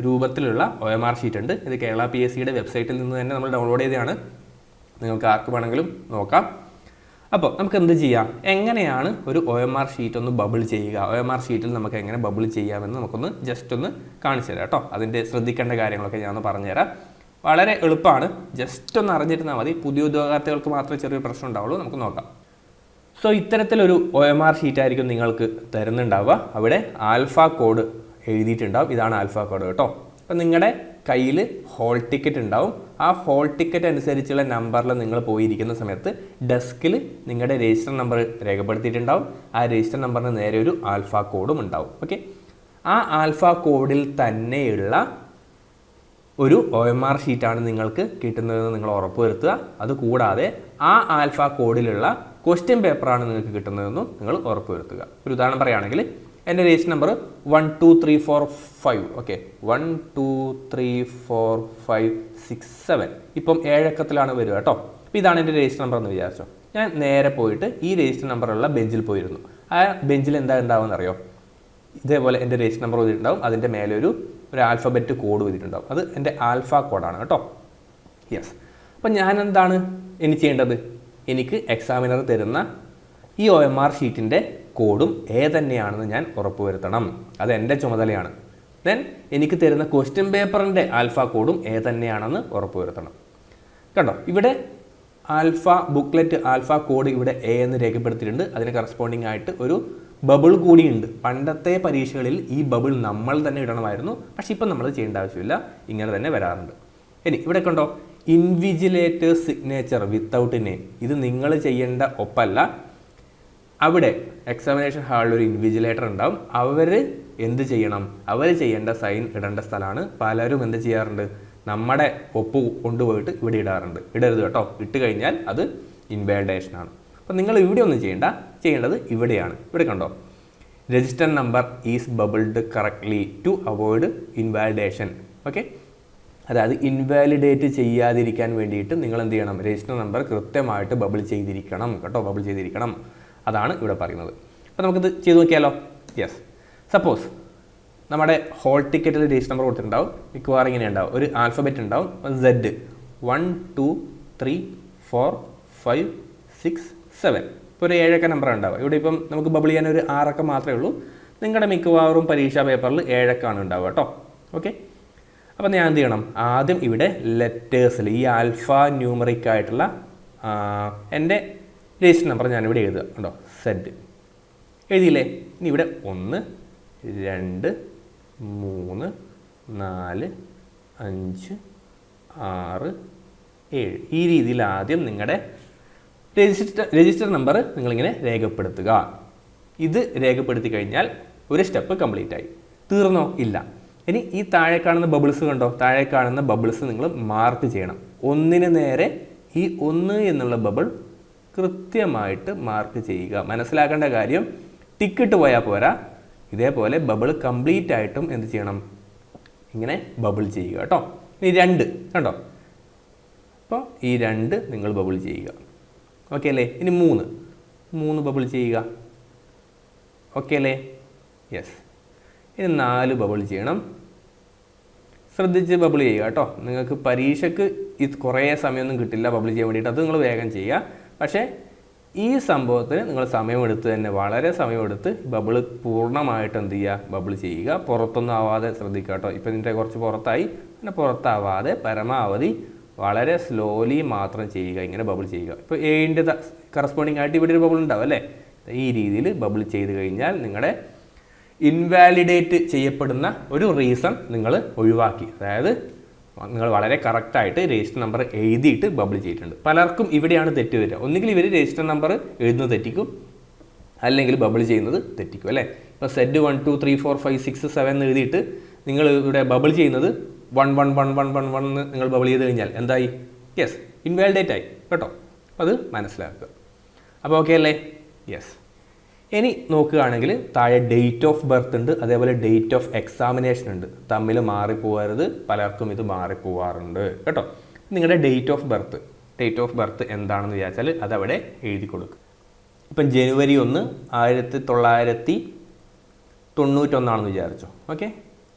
രൂപത്തിലുള്ള OMR ഷീറ്റ് ഉണ്ട്. ഇത് കേരള PSCയുടെ വെബ്സൈറ്റിൽ നിന്ന് തന്നെ നമ്മൾ ഡൗൺലോഡ് ചെയ്തതാണ്. നിങ്ങൾക്ക് ആർക്ക് വേണമെങ്കിലും നോക്കാം. അപ്പോൾ നമുക്ക് എന്ത് ചെയ്യാം, എങ്ങനെയാണ് ഒരു OMR ഷീറ്റ് ഒന്ന് ബബിൾ ചെയ്യുക, OMR ഷീറ്റിൽ നമുക്ക് എങ്ങനെ ബബിൾ ചെയ്യാമെന്ന് നമുക്കൊന്ന് ജസ്റ്റ് ഒന്ന് കാണിച്ചു തരാം കേട്ടോ. അതിൻ്റെ ശ്രദ്ധിക്കേണ്ട കാര്യങ്ങളൊക്കെ ഞാനൊന്ന് പറഞ്ഞുതരാം. വളരെ എളുപ്പമാണ്, ജസ്റ്റ് ഒന്ന് അറിഞ്ഞിരുന്നാൽ മതി. പുതിയ ഉദ്യോഗാർത്ഥികൾക്ക് മാത്രമേ ചെറിയൊരു പ്രശ്നം ഉണ്ടാവുള്ളൂ. നമുക്ക് നോക്കാം. സോ ഇത്തരത്തിലൊരു OMR ഷീറ്റായിരിക്കും നിങ്ങൾക്ക് തരുന്നുണ്ടാവുക. അവിടെ ആൽഫ കോഡ് എഴുതിയിട്ടുണ്ടാവും. ഇതാണ് ആൽഫ കോഡ് കേട്ടോ. അപ്പം നിങ്ങളുടെ കയ്യിൽ ഹോൾ ടിക്കറ്റ് ഉണ്ടാവും. ആ ഹോൾ ടിക്കറ്റ് അനുസരിച്ചുള്ള നമ്പറിൽ നിങ്ങൾ പോയിരിക്കുന്ന സമയത്ത് ഡെസ്കിൽ നിങ്ങളുടെ രജിസ്റ്റർ നമ്പർ രേഖപ്പെടുത്തിയിട്ടുണ്ടാവും. ആ രജിസ്റ്റർ നമ്പറിന് നേരെ ഒരു ആൽഫ കോഡും ഉണ്ടാവും. ഓക്കെ, ആ ആൽഫ കോഡിൽ തന്നെയുള്ള ഒരു OMR ഷീറ്റാണ് നിങ്ങൾക്ക് കിട്ടുന്നതെന്ന് നിങ്ങൾ ഉറപ്പുവരുത്തുക. അതുകൂടാതെ ആ ആൽഫ കോഡിലുള്ള ക്വസ്റ്റ്യൻ പേപ്പറാണ് നിങ്ങൾക്ക് കിട്ടുന്നതെന്നും നിങ്ങൾ ഉറപ്പുവരുത്തുക. ഒരു ഉദാഹരണം പറയുകയാണെങ്കിൽ എൻ്റെ രജിസ്റ്റർ നമ്പർ 1 2 3 4 5. ഓക്കെ, 1 2 3 4 5 6 7. ഇപ്പം 7 അക്കത്തിലാണ് വരിക കേട്ടോ. അപ്പോൾ ഇതാണ് എൻ്റെ രജിസ്റ്റർ നമ്പർ എന്ന് വിചാരിച്ചോ. ഞാൻ നേരെ പോയിട്ട് ഈ രജിസ്റ്റർ നമ്പറുള്ള ബെഞ്ചിൽ പോയിരുന്നു. ആ ബെഞ്ചിൽ എന്താ ഉണ്ടാവുമെന്ന് അറിയോ, ഇതേപോലെ എൻ്റെ രജിസ്റ്റർ നമ്പർ എഴുതിയിട്ടുണ്ടാവും. അതിൻ്റെ മേലെ ഒരു ആൽഫബറ്റ് കോഡ് എഴുതിയിട്ടുണ്ടാവും. അത് എൻ്റെ ആൽഫ കോഡാണ് കേട്ടോ. യെസ്. അപ്പം ഞാൻ എന്താണ് ഇനി ചെയ്യേണ്ടത്? എനിക്ക് എക്സാമിനർ തരുന്ന ഈ OMR ഷീറ്റിൻ്റെ കോഡും തന്നെയാണെന്ന് ഞാൻ ഉറപ്പുവരുത്തണം. അത് എൻ്റെ ചുമതലയാണ്. ദെൻ എനിക്ക് തരുന്ന ക്വസ്റ്റ്യൻ പേപ്പറിൻ്റെ ആൽഫ കോഡും തന്നെയാണെന്ന് ഉറപ്പുവരുത്തണം. കണ്ടോ, ഇവിടെ ബുക്ക്ലെറ്റ് ആൽഫ കോഡ് ഇവിടെ എന്ന് രേഖപ്പെടുത്തിയിട്ടുണ്ട്. അതിന് കറസ്പോണ്ടിങ് ആയിട്ട് ഒരു ബബിൾ കൂടിയുണ്ട്. പണ്ടത്തെ പരീക്ഷകളിൽ ഈ ബബിൾ നമ്മൾ തന്നെ ഇടണമായിരുന്നു. പക്ഷേ ഇപ്പം നമ്മൾ ചെയ്യേണ്ട ആവശ്യമില്ല, ഇങ്ങനെ തന്നെ വരാറുണ്ട്. ഇനി ഇവിടെ കണ്ടോ, ഇൻവിജിലേറ്റർ സിഗ്നേച്ചർ വിത്തൗട്ട് നെയിം. ഇത് നിങ്ങൾ ചെയ്യേണ്ട ഒപ്പല്ല. അവിടെ എക്സാമിനേഷൻ ഹാളിൽ ഒരു ഇൻവിജിലേറ്റർ ഉണ്ടാവും. അവർ എന്ത് ചെയ്യണം? അവർ ചെയ്യേണ്ട സൈൻ ഇടേണ്ട സ്ഥലമാണ്. പലരും എന്ത് ചെയ്യാറുണ്ട്? നമ്മുടെ ഒപ്പ് കൊണ്ടുപോയിട്ട് ഇവിടെ ഇടാറുണ്ട്. ഇടരുത് കേട്ടോ. ഇട്ട് കഴിഞ്ഞാൽ അത് ഇൻവാലിഡേഷനാണ്. അപ്പം നിങ്ങൾ ഇവിടെ ഒന്നും ചെയ്യേണ്ടത് ഇവിടെയാണ്. ഇവിടെ കണ്ടോ, register number is bubbled correctly to avoid invalidation. Okay, അതായത് ഇൻവാലിഡേറ്റ് ചെയ്യാതിരിക്കാൻ വേണ്ടിയിട്ട് നിങ്ങൾ എന്ത് ചെയ്യണം? രജിസ്റ്റർ നമ്പർ കൃത്യമായിട്ട് ബബിൾ ചെയ്തിരിക്കണം കേട്ടോ. ബബിൾ ചെയ്തിരിക്കണം, അതാണ് ഇവിടെ പറയുന്നത്. അപ്പോൾ നമുക്കിത് ചെയ്ത് നോക്കിയാലോ? യെസ്. സപ്പോസ് നമ്മുടെ ഹോൾ ടിക്കറ്റിൽ രജിസ്റ്റർ നമ്പർ കൊടുത്തിട്ടുണ്ടാവും. മിക്കവാറും ഇങ്ങനെ ഉണ്ടാവും, ഒരു ആൽഫബറ്റ് ഉണ്ടാവും. Z 1 2 3 4 5 6 7. ഇപ്പോൾ ഒരു 7 നമ്പർ ഉണ്ടാവുക. ഇവിടെ ഇപ്പം നമുക്ക് ബബിൾ ചെയ്യാൻ ഒരു 6 മാത്രമേ ഉള്ളൂ. നിങ്ങളുടെ മിക്കവാറും പരീക്ഷാ പേപ്പറിൽ 7 ഉണ്ടാവുക കേട്ടോ. ഓക്കെ, അപ്പം ഞാൻ എന്ത് ചെയ്യണം? ആദ്യം ഇവിടെ ലെറ്റേഴ്സിൽ ഈ ആൽഫ ന്യൂമറിക് ആയിട്ടുള്ള എൻ്റെ രജിസ്റ്റർ നമ്പർ ഞാനിവിടെ എഴുതുക. ഉണ്ടോ, Z എഴുതിയില്ലേ? ഇനി ഇവിടെ 1 2 3 4 5 6 7 ഈ രീതിയിൽ ആദ്യം നിങ്ങളുടെ രജിസ്റ്റർ നമ്പർ നിങ്ങളിങ്ങനെ രേഖപ്പെടുത്തുക. ഇത് രേഖപ്പെടുത്തി കഴിഞ്ഞാൽ ഒരു സ്റ്റെപ്പ് കംപ്ലീറ്റ് ആയി. തീർന്നോ? ഇല്ല. ഇനി ഈ താഴെ കാണുന്ന ബബിൾസ് കണ്ടോ, താഴെ കാണുന്ന ബബിൾസ് നിങ്ങൾ മാർക്ക് ചെയ്യണം. 1 നേരെ ഈ 1 എന്നുള്ള ബബിൾ കൃത്യമായിട്ട് മാർക്ക് ചെയ്യുക. മനസ്സിലാക്കേണ്ട കാര്യം, ടിക്കിട്ട് പോയാൽ പോരാ, ഇതേപോലെ ബബിൾ കംപ്ലീറ്റ് ആയിട്ടും എന്ത് ചെയ്യണം? ഇങ്ങനെ ബബിൾ ചെയ്യുക കേട്ടോ. ഈ 2 കണ്ടോ, അപ്പോൾ ഈ 2 നിങ്ങൾ ബബിൾ ചെയ്യുക. ഓക്കെ അല്ലേ? ഇനി 3 ബബിൾ ചെയ്യുക. ഓക്കെ അല്ലേ? യെസ്. ഇനി 4 ബബിൾ ചെയ്യണം. ശ്രദ്ധിച്ച് ബബിൾ ചെയ്യുക കേട്ടോ. നിങ്ങൾക്ക് പരീക്ഷയ്ക്ക് ഇത് കുറേ സമയമൊന്നും കിട്ടില്ല ബബിൾ ചെയ്യാൻ വേണ്ടിയിട്ട്. അത് നിങ്ങൾ വേഗം ചെയ്യുക. പക്ഷേ ഈ സംഭവത്തിന് നിങ്ങൾ സമയമെടുത്ത് തന്നെ, വളരെ സമയമെടുത്ത് ബബിൾ പൂർണ്ണമായിട്ട് എന്ത് ചെയ്യുക? ബബിൾ ചെയ്യുക. പുറത്തൊന്നും ആവാതെ ശ്രദ്ധിക്കുക കേട്ടോ. ഇപ്പം ഇതിൻ്റെ കുറച്ച് പുറത്തായി, പിന്നെ പുറത്താവാതെ പരമാവധി വളരെ സ്ലോലി മാത്രം ചെയ്യുക. ഇങ്ങനെ ബബിൾ ചെയ്യുക. ഇപ്പോൾ ഏഴിൻ്റെ കറസ്പോണ്ടിങ് ആയിട്ട് ഇവിടെ ഒരു ബബിൾ ഉണ്ടാവും അല്ലേ? ഈ രീതിയിൽ ബബിൾ ചെയ്ത് കഴിഞ്ഞാൽ നിങ്ങളുടെ ഇൻവാലിഡേറ്റ് ചെയ്യപ്പെടുന്ന ഒരു റീസൺ നിങ്ങൾ ഒഴിവാക്കി. അതായത് നിങ്ങൾ വളരെ കറക്റ്റായിട്ട് രജിസ്റ്റർ നമ്പർ എഴുതിയിട്ട് ബബിൾ ചെയ്തിട്ടുണ്ട്. പലർക്കും ഇവിടെയാണ് തെറ്റ് വരിക. ഒന്നുകിൽ ഇവർ രജിസ്റ്റർ നമ്പർ എഴുതുന്നത് തെറ്റിക്കും, അല്ലെങ്കിൽ ബബിൾ ചെയ്യുന്നത് തെറ്റിക്കും അല്ലേ? ഇപ്പോൾ Z 1 2 3 4 5 6 7 എഴുതിയിട്ട് നിങ്ങൾ ഇവിടെ ബബിൾ ചെയ്യുന്നത് 1 1 1 1 1 1 നിങ്ങൾ ബബിൾ ചെയ്ത് കഴിഞ്ഞാൽ എന്തായി? യെസ്, ഇൻവാലിഡേറ്റ് ആയി കേട്ടോ. അത് മനസ്സിലാക്കുക. അപ്പോൾ ഓക്കെ അല്ലേ? യെസ്. ഇനി നോക്കുകയാണെങ്കിൽ താഴെ ഡേറ്റ് ഓഫ് ബർത്ത് ഉണ്ട്, അതേപോലെ ഡേറ്റ് ഓഫ് എക്സാമിനേഷൻ ഉണ്ട്. തമ്മിൽ മാറിപ്പോകരുത്, പലർക്കും ഇത് മാറിപ്പോവാറുണ്ട് കേട്ടോ. നിങ്ങളുടെ ഡേറ്റ് ഓഫ് ബർത്ത് എന്താണെന്ന് വിചാരിച്ചാൽ അതവിടെ എഴുതി കൊടുക്കുക. ഇപ്പം ജനുവരി 1 1991 വിചാരിച്ചോ. ഓക്കെ,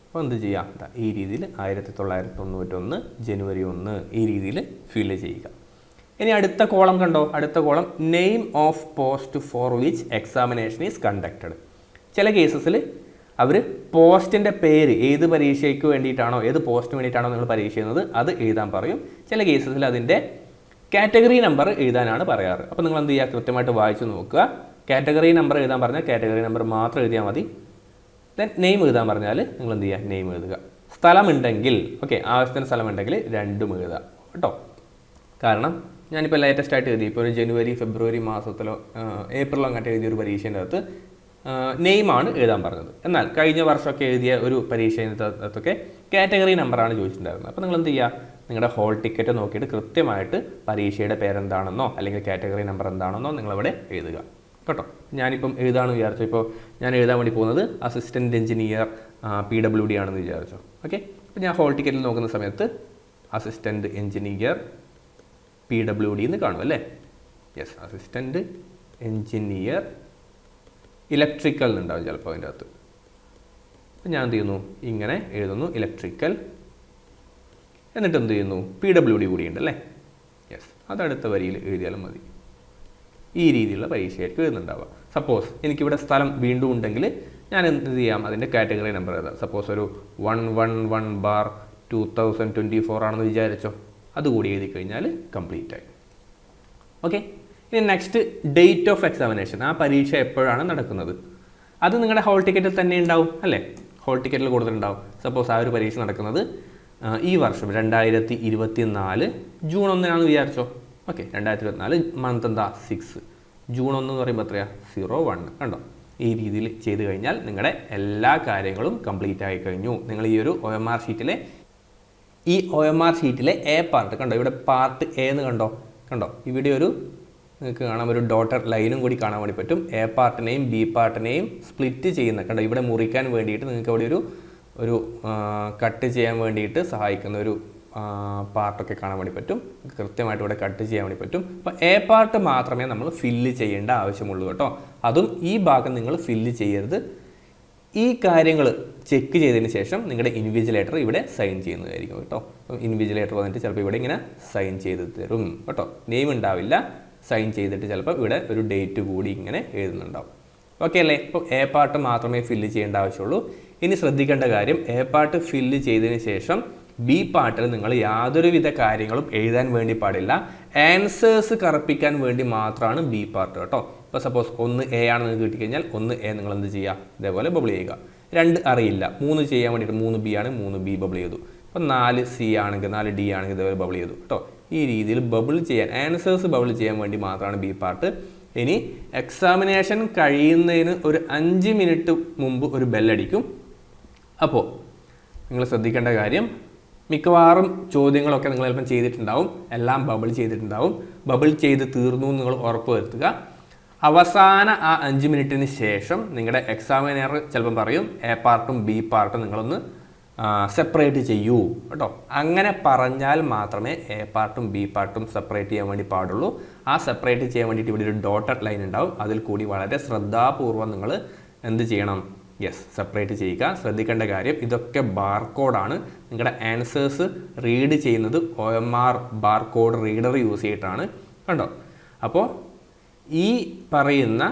അപ്പോൾ എന്ത് ചെയ്യാം? ഈ രീതിയിൽ 1991 ജനുവരി 1 ഈ രീതിയിൽ ഫില്ല് ചെയ്യുക. ഇനി അടുത്ത കോളം കണ്ടോ, അടുത്ത column name of post for which examination is conducted. ചില കേസസിൽ അവർ പോസ്റ്റിൻ്റെ പേര്, ഏത് പരീക്ഷയ്ക്ക് വേണ്ടിയിട്ടാണോ, ഏത് പോസ്റ്റിന് വേണ്ടിയിട്ടാണോ നിങ്ങൾ പരീക്ഷ ചെയ്യുന്നത് അത് എഴുതാൻ പറയും. ചില കേസസിൽ അതിൻ്റെ കാറ്റഗറി നമ്പർ എഴുതാനാണ് പറയാറ്. അപ്പോൾ നിങ്ങൾ എന്ത് ചെയ്യുക? കൃത്യമായിട്ട് വായിച്ച് നോക്കുക. കാറ്റഗറി നമ്പർ എഴുതാൻ പറഞ്ഞാൽ കാറ്റഗറി നമ്പർ മാത്രം എഴുതിയാൽ മതി. ദെൻ നെയിം എഴുതാൻ പറഞ്ഞാൽ നിങ്ങൾ എന്ത് ചെയ്യുക? നെയിം എഴുതുക. സ്ഥലമുണ്ടെങ്കിൽ ഓക്കെ, ആവശ്യത്തിന് സ്ഥലമുണ്ടെങ്കിൽ 2 എഴുതുക കേട്ടോ. കാരണം ഞാനിപ്പോൾ ലേറ്റസ്റ്റ് ആയിട്ട് എഴുതി, ഇപ്പോൾ ഒരു ജനുവരി ഫെബ്രുവരി മാസത്തിലോ ഏപ്രിലോ അങ്ങോട്ട് എഴുതിയൊരു പരീക്ഷേൻ്റെ അകത്ത് നെയിമാണ് എഴുതാൻ പറഞ്ഞത്. എന്നാൽ കഴിഞ്ഞ വർഷമൊക്കെ എഴുതിയ ഒരു പരീക്ഷേൻ്റെ അകത്തൊക്കെ കാറ്റഗറി നമ്പറാണ് ചോദിച്ചിട്ടുണ്ടായിരുന്നത്. അപ്പോൾ നിങ്ങൾ എന്ത് ചെയ്യുക? നിങ്ങളുടെ ഹോൾ ടിക്കറ്റ് നോക്കിയിട്ട് കൃത്യമായിട്ട് പരീക്ഷയുടെ പേരെന്താണെന്നോ അല്ലെങ്കിൽ കാറ്റഗറി നമ്പർ എന്താണെന്നോ നിങ്ങളവിടെ എഴുതുക കേട്ടോ. ഞാനിപ്പം എഴുതാമെന്ന് വിചാരിച്ചു. ഇപ്പോൾ ഞാൻ എഴുതാൻ വേണ്ടി പോകുന്നത് അസിസ്റ്റൻറ്റ് എഞ്ചിനീയർ PWD ആണെന്ന് വിചാരിച്ചു. ഓക്കെ, അപ്പോൾ ഞാൻ ഹോൾ ടിക്കറ്റിൽ നോക്കുന്ന സമയത്ത് അസിസ്റ്റൻറ്റ് എഞ്ചിനീയർ PWD എന്ന് കാണും അല്ലേ? യെസ്, അസിസ്റ്റൻറ്റ് എഞ്ചിനീയർ ഇലക്ട്രിക്കൽ എന്നുണ്ടാവും ചിലപ്പോൾ അതിൻ്റെ അകത്ത്. അപ്പം ഞാൻ എന്ത് ചെയ്യുന്നു? ഇങ്ങനെ എഴുതുന്നു ഇലക്ട്രിക്കൽ എന്നിട്ട് എന്ത് ചെയ്യുന്നു, PWD കൂടിയുണ്ട് അല്ലേ. യെസ്, അതടുത്ത വരിയിൽ എഴുതിയാലും മതി. ഈ രീതിയിലുള്ള പരീക്ഷയായിരിക്കും എഴുതുന്നുണ്ടാവുക. സപ്പോസ് എനിക്കിവിടെ സ്ഥലം വീണ്ടും ഉണ്ടെങ്കിൽ ഞാൻ എന്ത് ചെയ്യാം, അതിൻ്റെ കാറ്റഗറി നമ്പർ എഴുതാം. സപ്പോസ് ഒരു 111/2024 ആണെന്ന് വിചാരിച്ചോ, അതുകൂടി എഴുതി കഴിഞ്ഞാൽ കംപ്ലീറ്റ് ആയി. ഓക്കെ, ഇനി നെക്സ്റ്റ് ഡേറ്റ് ഓഫ് എക്സാമിനേഷൻ. ആ പരീക്ഷ എപ്പോഴാണ് നടക്കുന്നത് അത് നിങ്ങളുടെ ഹോൾ ടിക്കറ്റിൽ തന്നെ ഉണ്ടാവും അല്ലേ. ഹോൾ ടിക്കറ്റിൽ കൊടുത്തിട്ടുണ്ടാവും. സപ്പോസ് ആ ഒരു പരീക്ഷ നടക്കുന്നത് ഈ വർഷം 2024 ജൂൺ 1 വിചാരിച്ചോ. ഓക്കെ, 2024 മന്ത് എന്താ 6, ജൂൺ 1 എന്ന് പറയുമ്പോൾ എത്രയാ 01. കണ്ടോ, ഈ രീതിയിൽ ചെയ്ത് കഴിഞ്ഞാൽ നിങ്ങളുടെ എല്ലാ കാര്യങ്ങളും കംപ്ലീറ്റ് ആയി കഴിഞ്ഞു. നിങ്ങൾ ഈ ഒരു OMR ഷീറ്റിലെ എ പാർട്ട് കണ്ടോ, ഇവിടെ പാർട്ട് എ എന്ന് കണ്ടോ ഇവിടെ ഒരു നിങ്ങൾക്ക് കാണാൻ ഒരു ഡോട്ടഡ് ലൈനും കൂടി കാണാൻ വേണ്ടി പറ്റും. എ പാർട്ടിനെയും ബി പാർട്ടിനെയും സ്പ്ലിറ്റ് ചെയ്യുന്ന കണ്ടോ, ഇവിടെ മുറിക്കാൻ വേണ്ടിയിട്ട് നിങ്ങൾക്ക് അവിടെ ഒരു കട്ട് ചെയ്യാൻ വേണ്ടിയിട്ട് സഹായിക്കുന്ന ഒരു പാർട്ടൊക്കെ കാണാൻ വേണ്ടി പറ്റും. കൃത്യമായിട്ട് ഇവിടെ കട്ട് ചെയ്യാൻ വേണ്ടി പറ്റും. അപ്പോൾ എ പാർട്ട് മാത്രമേ നമ്മൾ ഫില്ല് ചെയ്യേണ്ട ആവശ്യമുള്ളൂ കേട്ടോ. അതും ഈ ഭാഗം നിങ്ങൾ ഫില്ല് ചെയ്യരുത്. ഈ കാര്യങ്ങൾ ചെക്ക് ചെയ്തതിന് ശേഷം നിങ്ങളുടെ ഇൻവിജിലേറ്റർ ഇവിടെ സൈൻ ചെയ്യുന്നതായിരിക്കും കേട്ടോ. ഇൻവിജിലേറ്റർ വന്നിട്ട് ചിലപ്പോൾ ഇവിടെ ഇങ്ങനെ സൈൻ ചെയ്ത് തരും കേട്ടോ. നെയിം ഉണ്ടാവില്ല, സൈൻ ചെയ്തിട്ട് ചിലപ്പോൾ ഇവിടെ ഒരു ഡേറ്റ് കൂടി ഇങ്ങനെ എഴുതുന്നുണ്ടാവും. ഓക്കെ അല്ലേ. ഇപ്പോൾ എ പാർട്ട് മാത്രമേ ഫില്ല് ചെയ്യേണ്ട ആവശ്യമുള്ളൂ. ഇനി ശ്രദ്ധിക്കേണ്ട കാര്യം, എ പാർട്ട് ഫില്ല് ചെയ്തതിന് ശേഷം ബി പാർട്ടിൽ നിങ്ങൾ യാതൊരുവിധ കാര്യങ്ങളും എഴുതാൻ വേണ്ടി പാടില്ല. ആൻസേഴ്സ് കറപ്പിക്കാൻ വേണ്ടി മാത്രമാണ് ബി പാർട്ട് കേട്ടോ. ഇപ്പോൾ സപ്പോസ് 1A ആണെന്ന് കിട്ടിക്കഴിഞ്ഞാൽ 1A നിങ്ങൾ എന്ത് ചെയ്യുക, ഇതേപോലെ ബബിൾ ചെയ്യുക. 2 അറിയില്ല, 3 ചെയ്യാൻ വേണ്ടിയിട്ട് 3B ആണ്, 3B ബബിൾ ചെയ്തു. അപ്പോൾ 4C ആണെങ്കിൽ 4D ആണെങ്കിൽ ഇതേപോലെ ബബിൾ ചെയ്തു കേട്ടോ. ഈ രീതിയിൽ ബബിൾ ചെയ്യാൻ, ആൻസേഴ്സ് ബബിൾ ചെയ്യാൻ വേണ്ടി മാത്രമാണ് ബി പാർട്ട്. ഇനി എക്സാമിനേഷൻ കഴിയുന്നതിന് ഒരു 5 മിനിറ്റ് മുമ്പ് ഒരു ബെല്ലടിക്കും. അപ്പോൾ നിങ്ങൾ ശ്രദ്ധിക്കേണ്ട കാര്യം, മിക്കവാറും ചോദ്യങ്ങളൊക്കെ നിങ്ങൾ ചിലപ്പം ചെയ്തിട്ടുണ്ടാവും, എല്ലാം ബബിൾ ചെയ്തിട്ടുണ്ടാവും. ബബിൾ ചെയ്ത് തീർന്നു നിങ്ങൾ ഉറപ്പ് വരുത്തുക. അവസാന ആ 5 മിനിറ്റിന് ശേഷം നിങ്ങളുടെ എക്സാമിനർ ചിലപ്പം പറയും എ പാർട്ടും ബി പാർട്ടും നിങ്ങളൊന്ന് സെപ്പറേറ്റ് ചെയ്യൂ കേട്ടോ. അങ്ങനെ പറഞ്ഞാൽ മാത്രമേ എ പാർട്ടും ബി പാർട്ടും സെപ്പറേറ്റ് ചെയ്യാൻ വേണ്ടി പാടുള്ളൂ. ആ സെപ്പറേറ്റ് ചെയ്യാൻ വേണ്ടിയിട്ട് ഇവിടെ ഒരു ഡോട്ടഡ് ലൈൻ ഉണ്ടാവും. അതിൽ കൂടി വളരെ ശ്രദ്ധാപൂർവം നിങ്ങൾ എന്ത് ചെയ്യണം, യെസ്, സെപ്പറേറ്റ് ചെയ്യുക. ശ്രദ്ധിക്കേണ്ട കാര്യം, ഇതൊക്കെ ബാർകോഡാണ്. നിങ്ങളുടെ ആൻസേഴ്സ് റീഡ് ചെയ്യുന്നത് OMR ബാർകോഡ് റീഡർ യൂസ് ചെയ്തിട്ടാണ് കണ്ടോ. അപ്പോൾ ഈ പറയുന്ന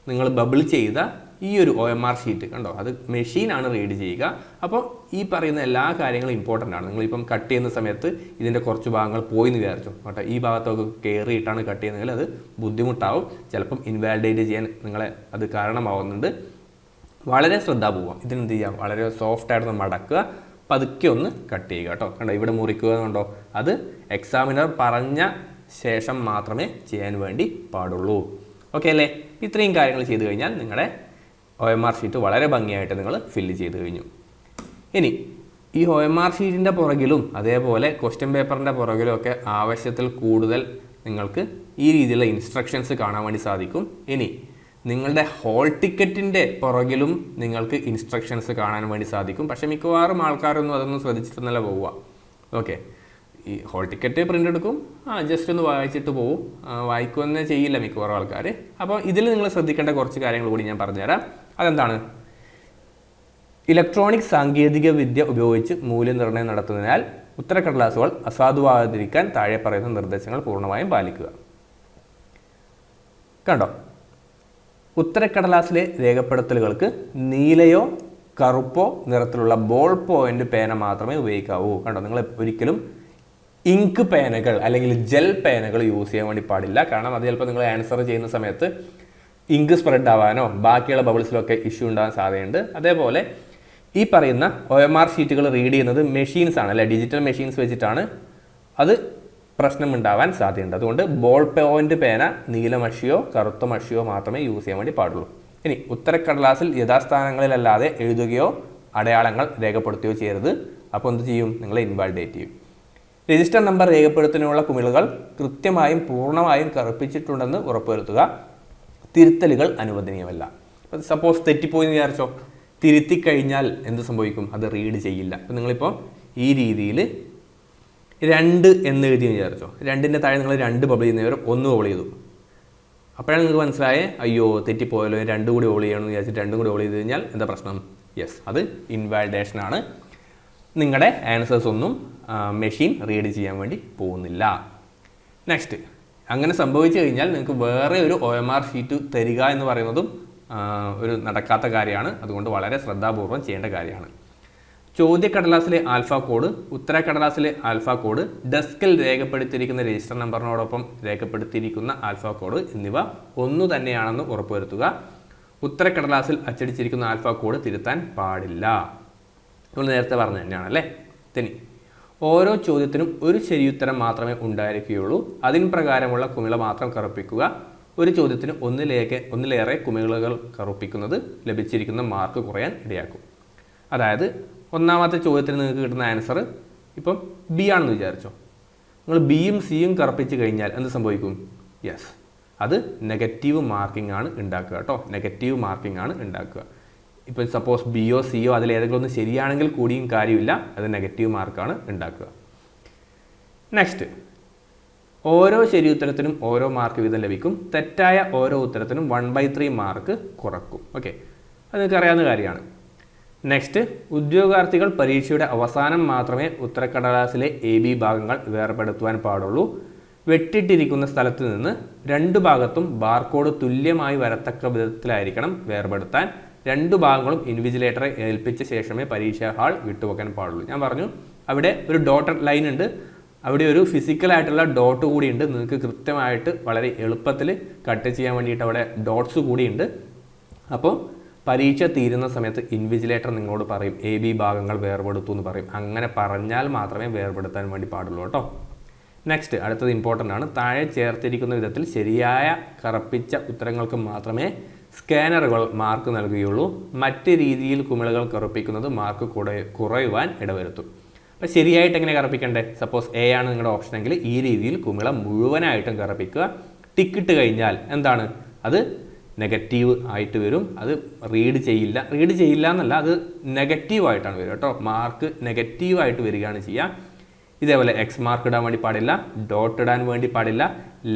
നിങ്ങൾ ബബിൾ ചെയ്ത ഈ ഒരു OMR ഷീറ്റ് കണ്ടോ, അത് മെഷീനാണ് റീഡ് ചെയ്യുക. അപ്പോൾ ഈ പറയുന്ന എല്ലാ കാര്യങ്ങളും ഇമ്പോർട്ടൻ്റ് ആണ്. നിങ്ങളിപ്പം കട്ട് ചെയ്യുന്ന സമയത്ത് ഇതിൻ്റെ കുറച്ച് ഭാഗങ്ങൾ പോയി എന്ന് വിചാരിച്ചു കേട്ടോ. ഈ ഭാഗത്തൊക്കെ കയറിയിട്ടാണ് കട്ട് ചെയ്യുന്നതെങ്കിൽ അത് ബുദ്ധിമുട്ടാവും. ചിലപ്പം ഇൻവാലിഡേറ്റ് ചെയ്യാൻ നിങ്ങളെ അത് കാരണമാവുന്നുണ്ട്. വളരെ ശ്രദ്ധാപൂർവം ഇതിനെന്ത് ചെയ്യാം, വളരെ സോഫ്റ്റായിട്ട് മടക്കുക, പതുക്കെ ഒന്ന് കട്ട് ചെയ്യുക കേട്ടോ. കണ്ടോ, ഇവിടെ മുറിക്കുക എന്നുണ്ടോ, അത് എക്സാമിനർ പറഞ്ഞ ശേഷം മാത്രമേ ചെയ്യാൻ വേണ്ടി പാടുള്ളൂ. ഓക്കെ അല്ലേ. ഇത്രയും കാര്യങ്ങൾ ചെയ്തു കഴിഞ്ഞാൽ നിങ്ങളുടെ OMR ഷീറ്റ് വളരെ ഭംഗിയായിട്ട് നിങ്ങൾ ഫില്ല് ചെയ്ത് കഴിഞ്ഞു. ഇനി ഈ OMR ഷീറ്റിൻ്റെ പുറകിലും അതേപോലെ ക്വസ്റ്റ്യൻ പേപ്പറിൻ്റെ പുറകിലും ഒക്കെ ആവശ്യത്തിൽ കൂടുതൽ നിങ്ങൾക്ക് ഈ രീതിയിലുള്ള ഇൻസ്ട്രക്ഷൻസ് കാണാൻ വേണ്ടി സാധിക്കും. ഇനി നിങ്ങളുടെ ഹോൾ ടിക്കറ്റിൻ്റെ പുറകിലും നിങ്ങൾക്ക് ഇൻസ്ട്രക്ഷൻസ് കാണാൻ വേണ്ടി സാധിക്കും. പക്ഷേ മിക്കവാറും ആൾക്കാരൊന്നും അതൊന്നും ശ്രദ്ധിച്ചിട്ടൊന്നല്ല പോവുക. ഓക്കെ, ഈ ഹോൾ ടിക്കറ്റ് പ്രിൻ്റ് എടുക്കും, ജസ്റ്റ് ഒന്ന് വായിച്ചിട്ട് പോവും, വായിക്കുകയെന്നേ ചെയ്യില്ല മിക്കവാറും ആൾക്കാർ. അപ്പോൾ ഇതിൽ നിങ്ങൾ ശ്രദ്ധിക്കേണ്ട കുറച്ച് കാര്യങ്ങൾ കൂടി ഞാൻ പറഞ്ഞുതരാം. അതെന്താണ്, ഇലക്ട്രോണിക് സാങ്കേതിക വിദ്യ ഉപയോഗിച്ച് മൂല്യനിർണ്ണയം നടത്തുന്നതിനാൽ ഉത്തരക്കടലാസുകൾ അസാധുവാകാതിരിക്കാൻ താഴെ പറയുന്ന നിർദ്ദേശങ്ങൾ പൂർണ്ണമായും പാലിക്കുക. കണ്ടോ, ഉത്തരക്കടലാസിലെ രേഖപ്പെടുത്തലുകൾക്ക് നീലയോ കറുപ്പോ നിറത്തിലുള്ള ബോൾ പോയിന്റ് പേന മാത്രമേ ഉപയോഗിക്കാവൂ. കണ്ടോ, നിങ്ങൾ ഒരിക്കലും ഇങ്ക് പേനകൾ അല്ലെങ്കിൽ ജെൽ പേനകൾ യൂസ് ചെയ്യാൻ വേണ്ടി പാടില്ല. കാരണം അത് ചിലപ്പോൾ നിങ്ങൾ ആൻസർ ചെയ്യുന്ന സമയത്ത് ഇങ്ക് സ്പ്രെഡ് ആവാനോ ബാക്കിയുള്ള ബബിൾസിലൊക്കെ ഇഷ്യൂ ഉണ്ടാകാൻ സാധ്യതയുണ്ട്. അതേപോലെ ഈ പറയുന്ന OMR ഷീറ്റുകൾ റീഡ് ചെയ്യുന്നത് മെഷീൻസ് ആണ് അല്ലെ, ഡിജിറ്റൽ മെഷീൻസ് വെച്ചിട്ടാണ്. അത് പ്രശ്നമുണ്ടാവാൻ സാധ്യതയുണ്ട്. അതുകൊണ്ട് ബോൾ പോയിന്റ് പേന നീല മഷിയോ കറുത്ത മഷിയോ മാത്രമേ യൂസ് ചെയ്യാൻ വേണ്ടി പാടുള്ളൂ. ഇനി ഉത്തരക്കടലാസിൽ യഥാസ്ഥാനങ്ങളിലല്ലാതെ എഴുതുകയോ അടയാളങ്ങൾ രേഖപ്പെടുത്തുകയോ ചെയ്യരുത്. അപ്പോൾ എന്ത് ചെയ്യും, നിങ്ങളെ ഇൻവാലിഡേറ്റ് ചെയ്യും. രജിസ്റ്റർ നമ്പർ രേഖപ്പെടുത്തുന്നതിനുള്ള കുമിളുകൾ കൃത്യമായും പൂർണ്ണമായും കറുപ്പിച്ചിട്ടുണ്ടെന്ന് ഉറപ്പുവരുത്തുക. തിരുത്തലുകൾ അനുവദനീയമല്ല. സപ്പോസ് തെറ്റിപ്പോയി എന്ന് വിചാരിച്ചോ, തിരുത്തി കഴിഞ്ഞാൽ എന്ത് സംഭവിക്കും, അത് റീഡ് ചെയ്യില്ല. അപ്പോൾ നിങ്ങളിപ്പോൾ ഈ രീതിയിൽ 2 എന്ന് എഴുതി വിചാരിച്ചോ, 2ൻ്റെ താഴെ നിങ്ങൾ 2 ബബിൾ ചെയ്യുന്നവർ 1 ബബിൾ ചെയ്തു. അപ്പോഴാണ് നിങ്ങൾക്ക് മനസ്സിലായേ, അയ്യോ തെറ്റിപ്പോയല്ലോ, 2 കൂടി ബബിൾ ചെയ്യണമെന്ന് വിചാരിച്ചിട്ട് 2 കൂടി ബബിൾ ചെയ്ത് കഴിഞ്ഞാൽ എന്താ പ്രശ്നം, യെസ്, അത് ഇൻവാലിഡേഷനാണ്. നിങ്ങളുടെ ആൻസേഴ്സ് ഒന്നും മെഷീൻ റീഡ് ചെയ്യാൻ വേണ്ടി പോകുന്നില്ല. നെക്സ്റ്റ്, അങ്ങനെ സംഭവിച്ചു കഴിഞ്ഞാൽ നിങ്ങൾക്ക് വേറെ ഒരു OMR ഷീറ്റ് തരിക എന്ന് പറയുന്നതും ഒരു നടക്കാത്ത കാര്യമാണ്. അതുകൊണ്ട് വളരെ ശ്രദ്ധാപൂർവം ചെയ്യേണ്ട കാര്യമാണ്. ചോദ്യക്കടലാസിലെ ആൽഫ കോഡ്, ഉത്തരക്കടലാസിലെ ആൽഫ കോഡ്, ഡെസ്കിൽ രേഖപ്പെടുത്തിയിരിക്കുന്ന രജിസ്റ്റർ നമ്പറിനോടൊപ്പം രേഖപ്പെടുത്തിയിരിക്കുന്ന ആൽഫ കോഡ് എന്നിവ ഒന്നു തന്നെയാണെന്ന് ഉറപ്പുവരുത്തുക. ഉത്തരക്കടലാസിൽ അച്ചടിച്ചിരിക്കുന്ന ആൽഫ കോഡ് തിരുത്താൻ പാടില്ല. നമ്മൾ നേരത്തെ പറഞ്ഞു തന്നെയാണല്ലേ. ഇനി ഓരോ ചോദ്യത്തിനും ഒരു ശരിയുത്തരം മാത്രമേ ഉണ്ടായിരിക്കുകയുള്ളൂ. അതിന് പ്രകാരമുള്ള കുമിള മാത്രം കറുപ്പിക്കുക. ഒരു ചോദ്യത്തിന് ഒന്നിലേറെ കുമിളകൾ കറുപ്പിക്കുന്നത് ലഭിച്ചിരിക്കുന്ന മാർക്ക് കുറയാൻ ഇടയാക്കും. അതായത് ഒന്നാമത്തെ ചോദ്യത്തിന് നിങ്ങൾക്ക് കിട്ടുന്ന ആൻസർ ഇപ്പം ബി ആണെന്ന് വിചാരിച്ചോ. നിങ്ങൾ ബിയും സിയും കറുപ്പിച്ച് കഴിഞ്ഞാൽ എന്ത് സംഭവിക്കും? യെസ്, അത് നെഗറ്റീവ് മാർക്കിംഗ് ആണ് ഉണ്ടാക്കുക കേട്ടോ. നെഗറ്റീവ് മാർക്കിംഗ് ആണ് ഉണ്ടാക്കുക. ഇപ്പം സപ്പോസ് ബിയോ സിയോ അതിലേതെങ്കിലും ഒന്ന് ശരിയാണെങ്കിൽ കൂടിയും കാര്യമില്ല, അത് നെഗറ്റീവ് മാർക്കാണ് ഉണ്ടാക്കുക. നെക്സ്റ്റ്, ഓരോ ശരി ഉത്തരത്തിനും ഓരോ മാർക്ക് വീതം ലഭിക്കും. തെറ്റായ ഓരോ ഉത്തരത്തിനും 1/3 മാർക്ക് കുറക്കും. ഓക്കെ, അത് നിങ്ങൾക്ക് അറിയാവുന്ന കാര്യമാണ്. നെക്സ്റ്റ്, ഉദ്യോഗാർത്ഥികൾ പരീക്ഷയുടെ അവസാനം മാത്രമേ ഉത്തരക്കടലാസിലെ AB ഭാഗങ്ങൾ വേർപെടുത്തുവാൻ പാടുള്ളൂ. വെട്ടിട്ടിരിക്കുന്ന സ്ഥലത്ത് നിന്ന് 2 ഭാഗത്തും ബാർകോഡ് തുല്യമായി വരത്തക്ക വിധത്തിലായിരിക്കണം വേർപെടുത്താൻ. 2 ഭാഗങ്ങളും ഇൻവിജിലേറ്ററെ ഏൽപ്പിച്ച ശേഷമേ പരീക്ഷാ ഹാൾ വിട്ടുപോകാൻ പാടുള്ളൂ. ഞാൻ പറഞ്ഞു അവിടെ ഒരു ഡോട്ടഡ് ലൈൻ ഉണ്ട്, അവിടെ ഒരു ഫിസിക്കലായിട്ടുള്ള ഡോട്ട് കൂടിയുണ്ട്. നിങ്ങൾക്ക് കൃത്യമായിട്ട് വളരെ എളുപ്പത്തിൽ കട്ട് ചെയ്യാൻ വേണ്ടിയിട്ട് അവിടെ ഡോട്ട്സ് കൂടിയുണ്ട്. അപ്പോൾ പരീക്ഷ തീരുന്ന സമയത്ത് ഇൻവിജിലേറ്റർ നിങ്ങളോട് പറയും AB ഭാഗങ്ങൾ വേർപെടുത്തു എന്ന് പറയും. അങ്ങനെ പറഞ്ഞാൽ മാത്രമേ വേർപെടുത്താൻ വേണ്ടി പാടുള്ളൂ കേട്ടോ. നെക്സ്റ്റ്, അടുത്തത് ഇമ്പോർട്ടൻ്റ് ആണ്. താഴെ ചേർത്തിരിക്കുന്ന വിധത്തിൽ ശരിയായ കറുപ്പിച്ച ഉത്തരങ്ങൾക്ക് മാത്രമേ സ്കാനറുകൾ മാർക്ക് നൽകുകയുള്ളൂ. മറ്റ് രീതിയിൽ കുമിളകൾ കറുപ്പിക്കുന്നത് മാർക്ക് കുറയുവാൻ ഇടവരുത്തും. അപ്പോൾ ശരിയായിട്ട് എങ്ങനെ കറുപ്പിക്കണ്ടേ? സപ്പോസ് A ആണ് നിങ്ങളുടെ ഓപ്ഷനെങ്കിൽ ഈ രീതിയിൽ കുമിള മുഴുവനായിട്ടും കറുപ്പിക്കുക. ടിക്കിട്ട് കഴിഞ്ഞാൽ എന്താണ്? അത് നെഗറ്റീവ് ആയിട്ട് വരും. അത് റീഡ് ചെയ്യില്ല എന്നല്ല, അത് നെഗറ്റീവായിട്ടാണ് വരിക കേട്ടോ. മാർക്ക് നെഗറ്റീവായിട്ട് വരികയാണ് ചെയ്യുക. ഇതേപോലെ എക്സ് മാർക്ക് ഇടാൻ വേണ്ടി പാടില്ല, ഡോട്ട് ഇടാൻ വേണ്ടി പാടില്ല,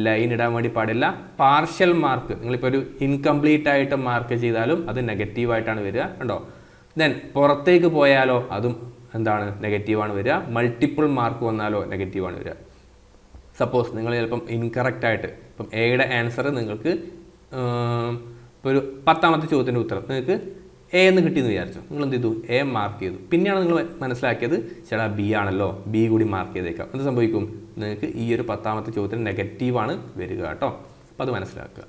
ലൈൻ ഇടാൻ വേണ്ടി പാടില്ല. പാർഷ്യൽ മാർക്ക് നിങ്ങളിപ്പോൾ ഒരു ഇൻകംപ്ലീറ്റ് ആയിട്ട് മാർക്ക് ചെയ്താലും അത് നെഗറ്റീവായിട്ടാണ് വരിക കണ്ടോ. ദെൻ പുറത്തേക്ക് പോയാലോ അതും എന്താണ്? നെഗറ്റീവാണ് വരിക. മൾട്ടിപ്പിൾ മാർക്ക് വന്നാലോ നെഗറ്റീവാണ് വരിക. സപ്പോസ് നിങ്ങൾ ചിലപ്പം ഇൻകറക്റ്റായിട്ട് ഇപ്പം എയുടെ ആൻസർ നിങ്ങൾക്ക് ഇപ്പോൾ ഒരു 10ാമത്തെ ചോദ്യത്തിൻ്റെ ഉത്തരം നിങ്ങൾക്ക് A എന്ന് കിട്ടിയെന്ന് വിചാരിച്ചു. നിങ്ങൾ എന്ത് ചെയ്തു? A മാർക്ക് ചെയ്തു. പിന്നെയാണ് നിങ്ങൾ മനസ്സിലാക്കിയത് ചേട്ടാ B ആണല്ലോ, B കൂടി മാർക്ക് ചെയ്തേക്കാം. എന്ത് സംഭവിക്കും? നിങ്ങൾക്ക് ഈ ഒരു 10ാമത്തെ ചോദ്യത്തിന് നെഗറ്റീവാണ് വരിക കേട്ടോ. അപ്പോൾ അത് മനസ്സിലാക്കുക.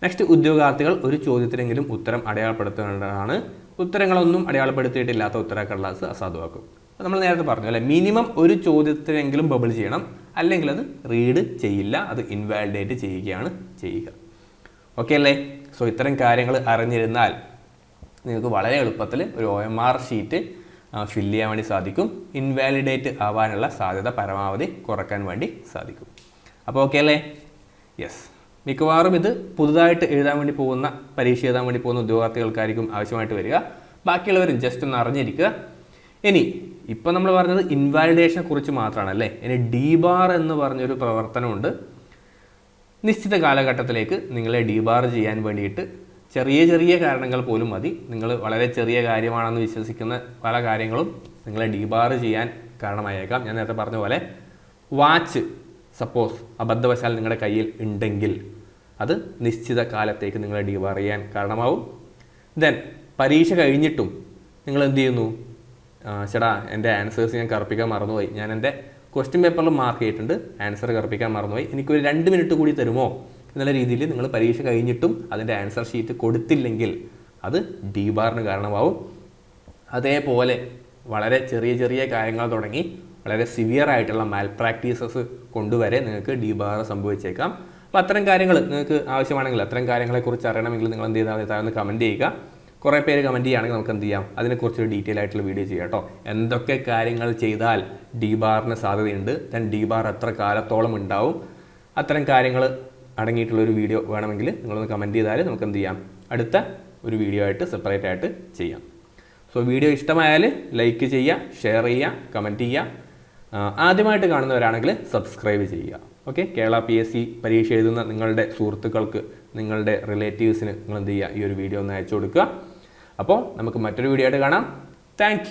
നെക്സ്റ്റ്, ഉദ്യോഗാർത്ഥികൾ ഒരു ചോദ്യത്തിനെങ്കിലും ഉത്തരം അടയാളപ്പെടുത്തേണ്ടതാണ്. ഉത്തരങ്ങളൊന്നും അടയാളപ്പെടുത്തിയിട്ടില്ലാത്ത ഉത്തരക്കടലാസ് അസാധുവാക്കും. അപ്പോൾ നമ്മൾ നേരത്തെ പറഞ്ഞു അല്ലേ, മിനിമം ഒരു ചോദ്യത്തിനെങ്കിലും ബബിൾ ചെയ്യണം, അല്ലെങ്കിൽ അത് റീഡ് ചെയ്യില്ല, അത് ഇൻവാലിഡേറ്റ് ചെയ്യുകയാണ് ചെയ്യുക. ഓക്കെ അല്ലേ? സോ ഇത്തരം കാര്യങ്ങൾ അറിഞ്ഞിരുന്നാൽ നിങ്ങൾക്ക് വളരെ എളുപ്പത്തിൽ ഒരു OMR ഷീറ്റ് ഫില്ല് ചെയ്യാൻ വേണ്ടി സാധിക്കും. ഇൻവാലിഡേറ്റ് ആവാനുള്ള സാധ്യത പരമാവധി കുറയ്ക്കാൻ വേണ്ടി സാധിക്കും. അപ്പോൾ ഓക്കെ അല്ലേ? യെസ്, മിക്കവാറും ഇത് പുതുതായിട്ട് പരീക്ഷ എഴുതാൻ വേണ്ടി പോകുന്ന ഉദ്യോഗാർത്ഥികൾക്കായിരിക്കും ആവശ്യമായിട്ട് വരിക. ബാക്കിയുള്ളവർ ജസ്റ്റ് ഒന്ന് അറിഞ്ഞിരിക്കുക. ഇനി ഇപ്പം നമ്മൾ പറഞ്ഞത് ഇൻവാലിഡേഷനെ കുറിച്ച് മാത്രമാണല്ലേ. ഇനി DBAR എന്ന് പറഞ്ഞൊരു പ്രവർത്തനമുണ്ട്. നിശ്ചിത കാലഘട്ടത്തിലേക്ക് നിങ്ങളെ DBAR ചെയ്യാൻ വേണ്ടിയിട്ട് ചെറിയ കാരണങ്ങൾ പോലും മതി. നിങ്ങൾ വളരെ ചെറിയ കാര്യമാണെന്ന് വിശ്വസിക്കുന്ന പല കാര്യങ്ങളും നിങ്ങളെ DBAR ചെയ്യാൻ കാരണമായേക്കാം. ഞാൻ നേരത്തെ പറഞ്ഞ പോലെ വാച്ച് സപ്പോസ് അബദ്ധവശാൽ നിങ്ങളുടെ കയ്യിൽ ഉണ്ടെങ്കിൽ അത് നിശ്ചിത കാലത്തേക്ക് നിങ്ങളെ DBAR ചെയ്യാൻ കാരണമാവും. ദെൻ പരീക്ഷ കഴിഞ്ഞിട്ടും നിങ്ങൾ എന്ത് ചെയ്യുന്നു? ചേട്ടാ എൻ്റെ ആൻസേഴ്സ് ഞാൻ കറുപ്പിക്കാൻ മറന്നുപോയി, ഞാൻ എൻ്റെ ക്വസ്റ്റ്യൻ പേപ്പറിൽ മാർക്ക് ചെയ്തിട്ടുണ്ട്, ആൻസർ കറുപ്പിക്കാൻ മറന്നുപോയി, എനിക്കൊരു 2 മിനിറ്റ് കൂടി തരുമോ എന്നുള്ള രീതിയിൽ നിങ്ങൾ പരീക്ഷ കഴിഞ്ഞിട്ടും അതിൻ്റെ ആൻസർ ഷീറ്റ് കൊടുത്തില്ലെങ്കിൽ അത് DBARന് കാരണമാവും. അതേപോലെ വളരെ ചെറിയ കാര്യങ്ങൾ തുടങ്ങി വളരെ സിവിയർ ആയിട്ടുള്ള മാൽ പ്രാക്ടീസസ് കൊണ്ടുവരെ നിങ്ങൾക്ക് DBAR സംഭവിച്ചേക്കാം. അപ്പോൾ അത്തരം കാര്യങ്ങൾ നിങ്ങൾക്ക് ആവശ്യമാണെങ്കിൽ, അത്തരം കാര്യങ്ങളെക്കുറിച്ച് അറിയണമെങ്കിൽ നിങ്ങൾ എന്ത് ചെയ്താൽ താഴെ കമൻറ്റ് ചെയ്യുക. കുറേ പേര് കമൻറ്റ് ചെയ്യുകയാണെങ്കിൽ നമുക്ക് എന്ത് ചെയ്യാം, അതിനെക്കുറിച്ചൊരു ഡീറ്റെയിൽ ആയിട്ടുള്ള വീഡിയോ ചെയ്യാം കേട്ടോ. എന്തൊക്കെ കാര്യങ്ങൾ ചെയ്താൽ DBARന് സാധ്യതയുണ്ട്, ദെൻ DBAR എത്ര കാലത്തോളം ഉണ്ടാവും, അത്തരം കാര്യങ്ങൾ അടങ്ങിയിട്ടുള്ളൊരു വീഡിയോ വേണമെങ്കിൽ നിങ്ങളൊന്ന് കമൻറ്റ് ചെയ്താൽ നമുക്ക് എന്ത് ചെയ്യാം, അടുത്ത ഒരു വീഡിയോ ആയിട്ട് സെപ്പറേറ്റ് ആയിട്ട് ചെയ്യാം. സോ വീഡിയോ ഇഷ്ടമായാൽ ലൈക്ക് ചെയ്യുക, ഷെയർ ചെയ്യുക, കമൻറ്റ് ചെയ്യുക. ആദ്യമായിട്ട് കാണുന്നവരാണെങ്കിൽ സബ്സ്ക്രൈബ് ചെയ്യുക. ഓക്കെ, കേരള PSC പരീക്ഷ എഴുതുന്ന നിങ്ങളുടെ സുഹൃത്തുക്കൾക്ക്, നിങ്ങളുടെ റിലേറ്റീവ്സിന് നിങ്ങൾ എന്ത് ചെയ്യുക, ഈ ഒരു വീഡിയോ ഒന്ന് അയച്ചു കൊടുക്കുക. അപ്പോൾ നമുക്ക് മറ്റൊരു വീഡിയോ ആയിട്ട് കാണാം. താങ്ക്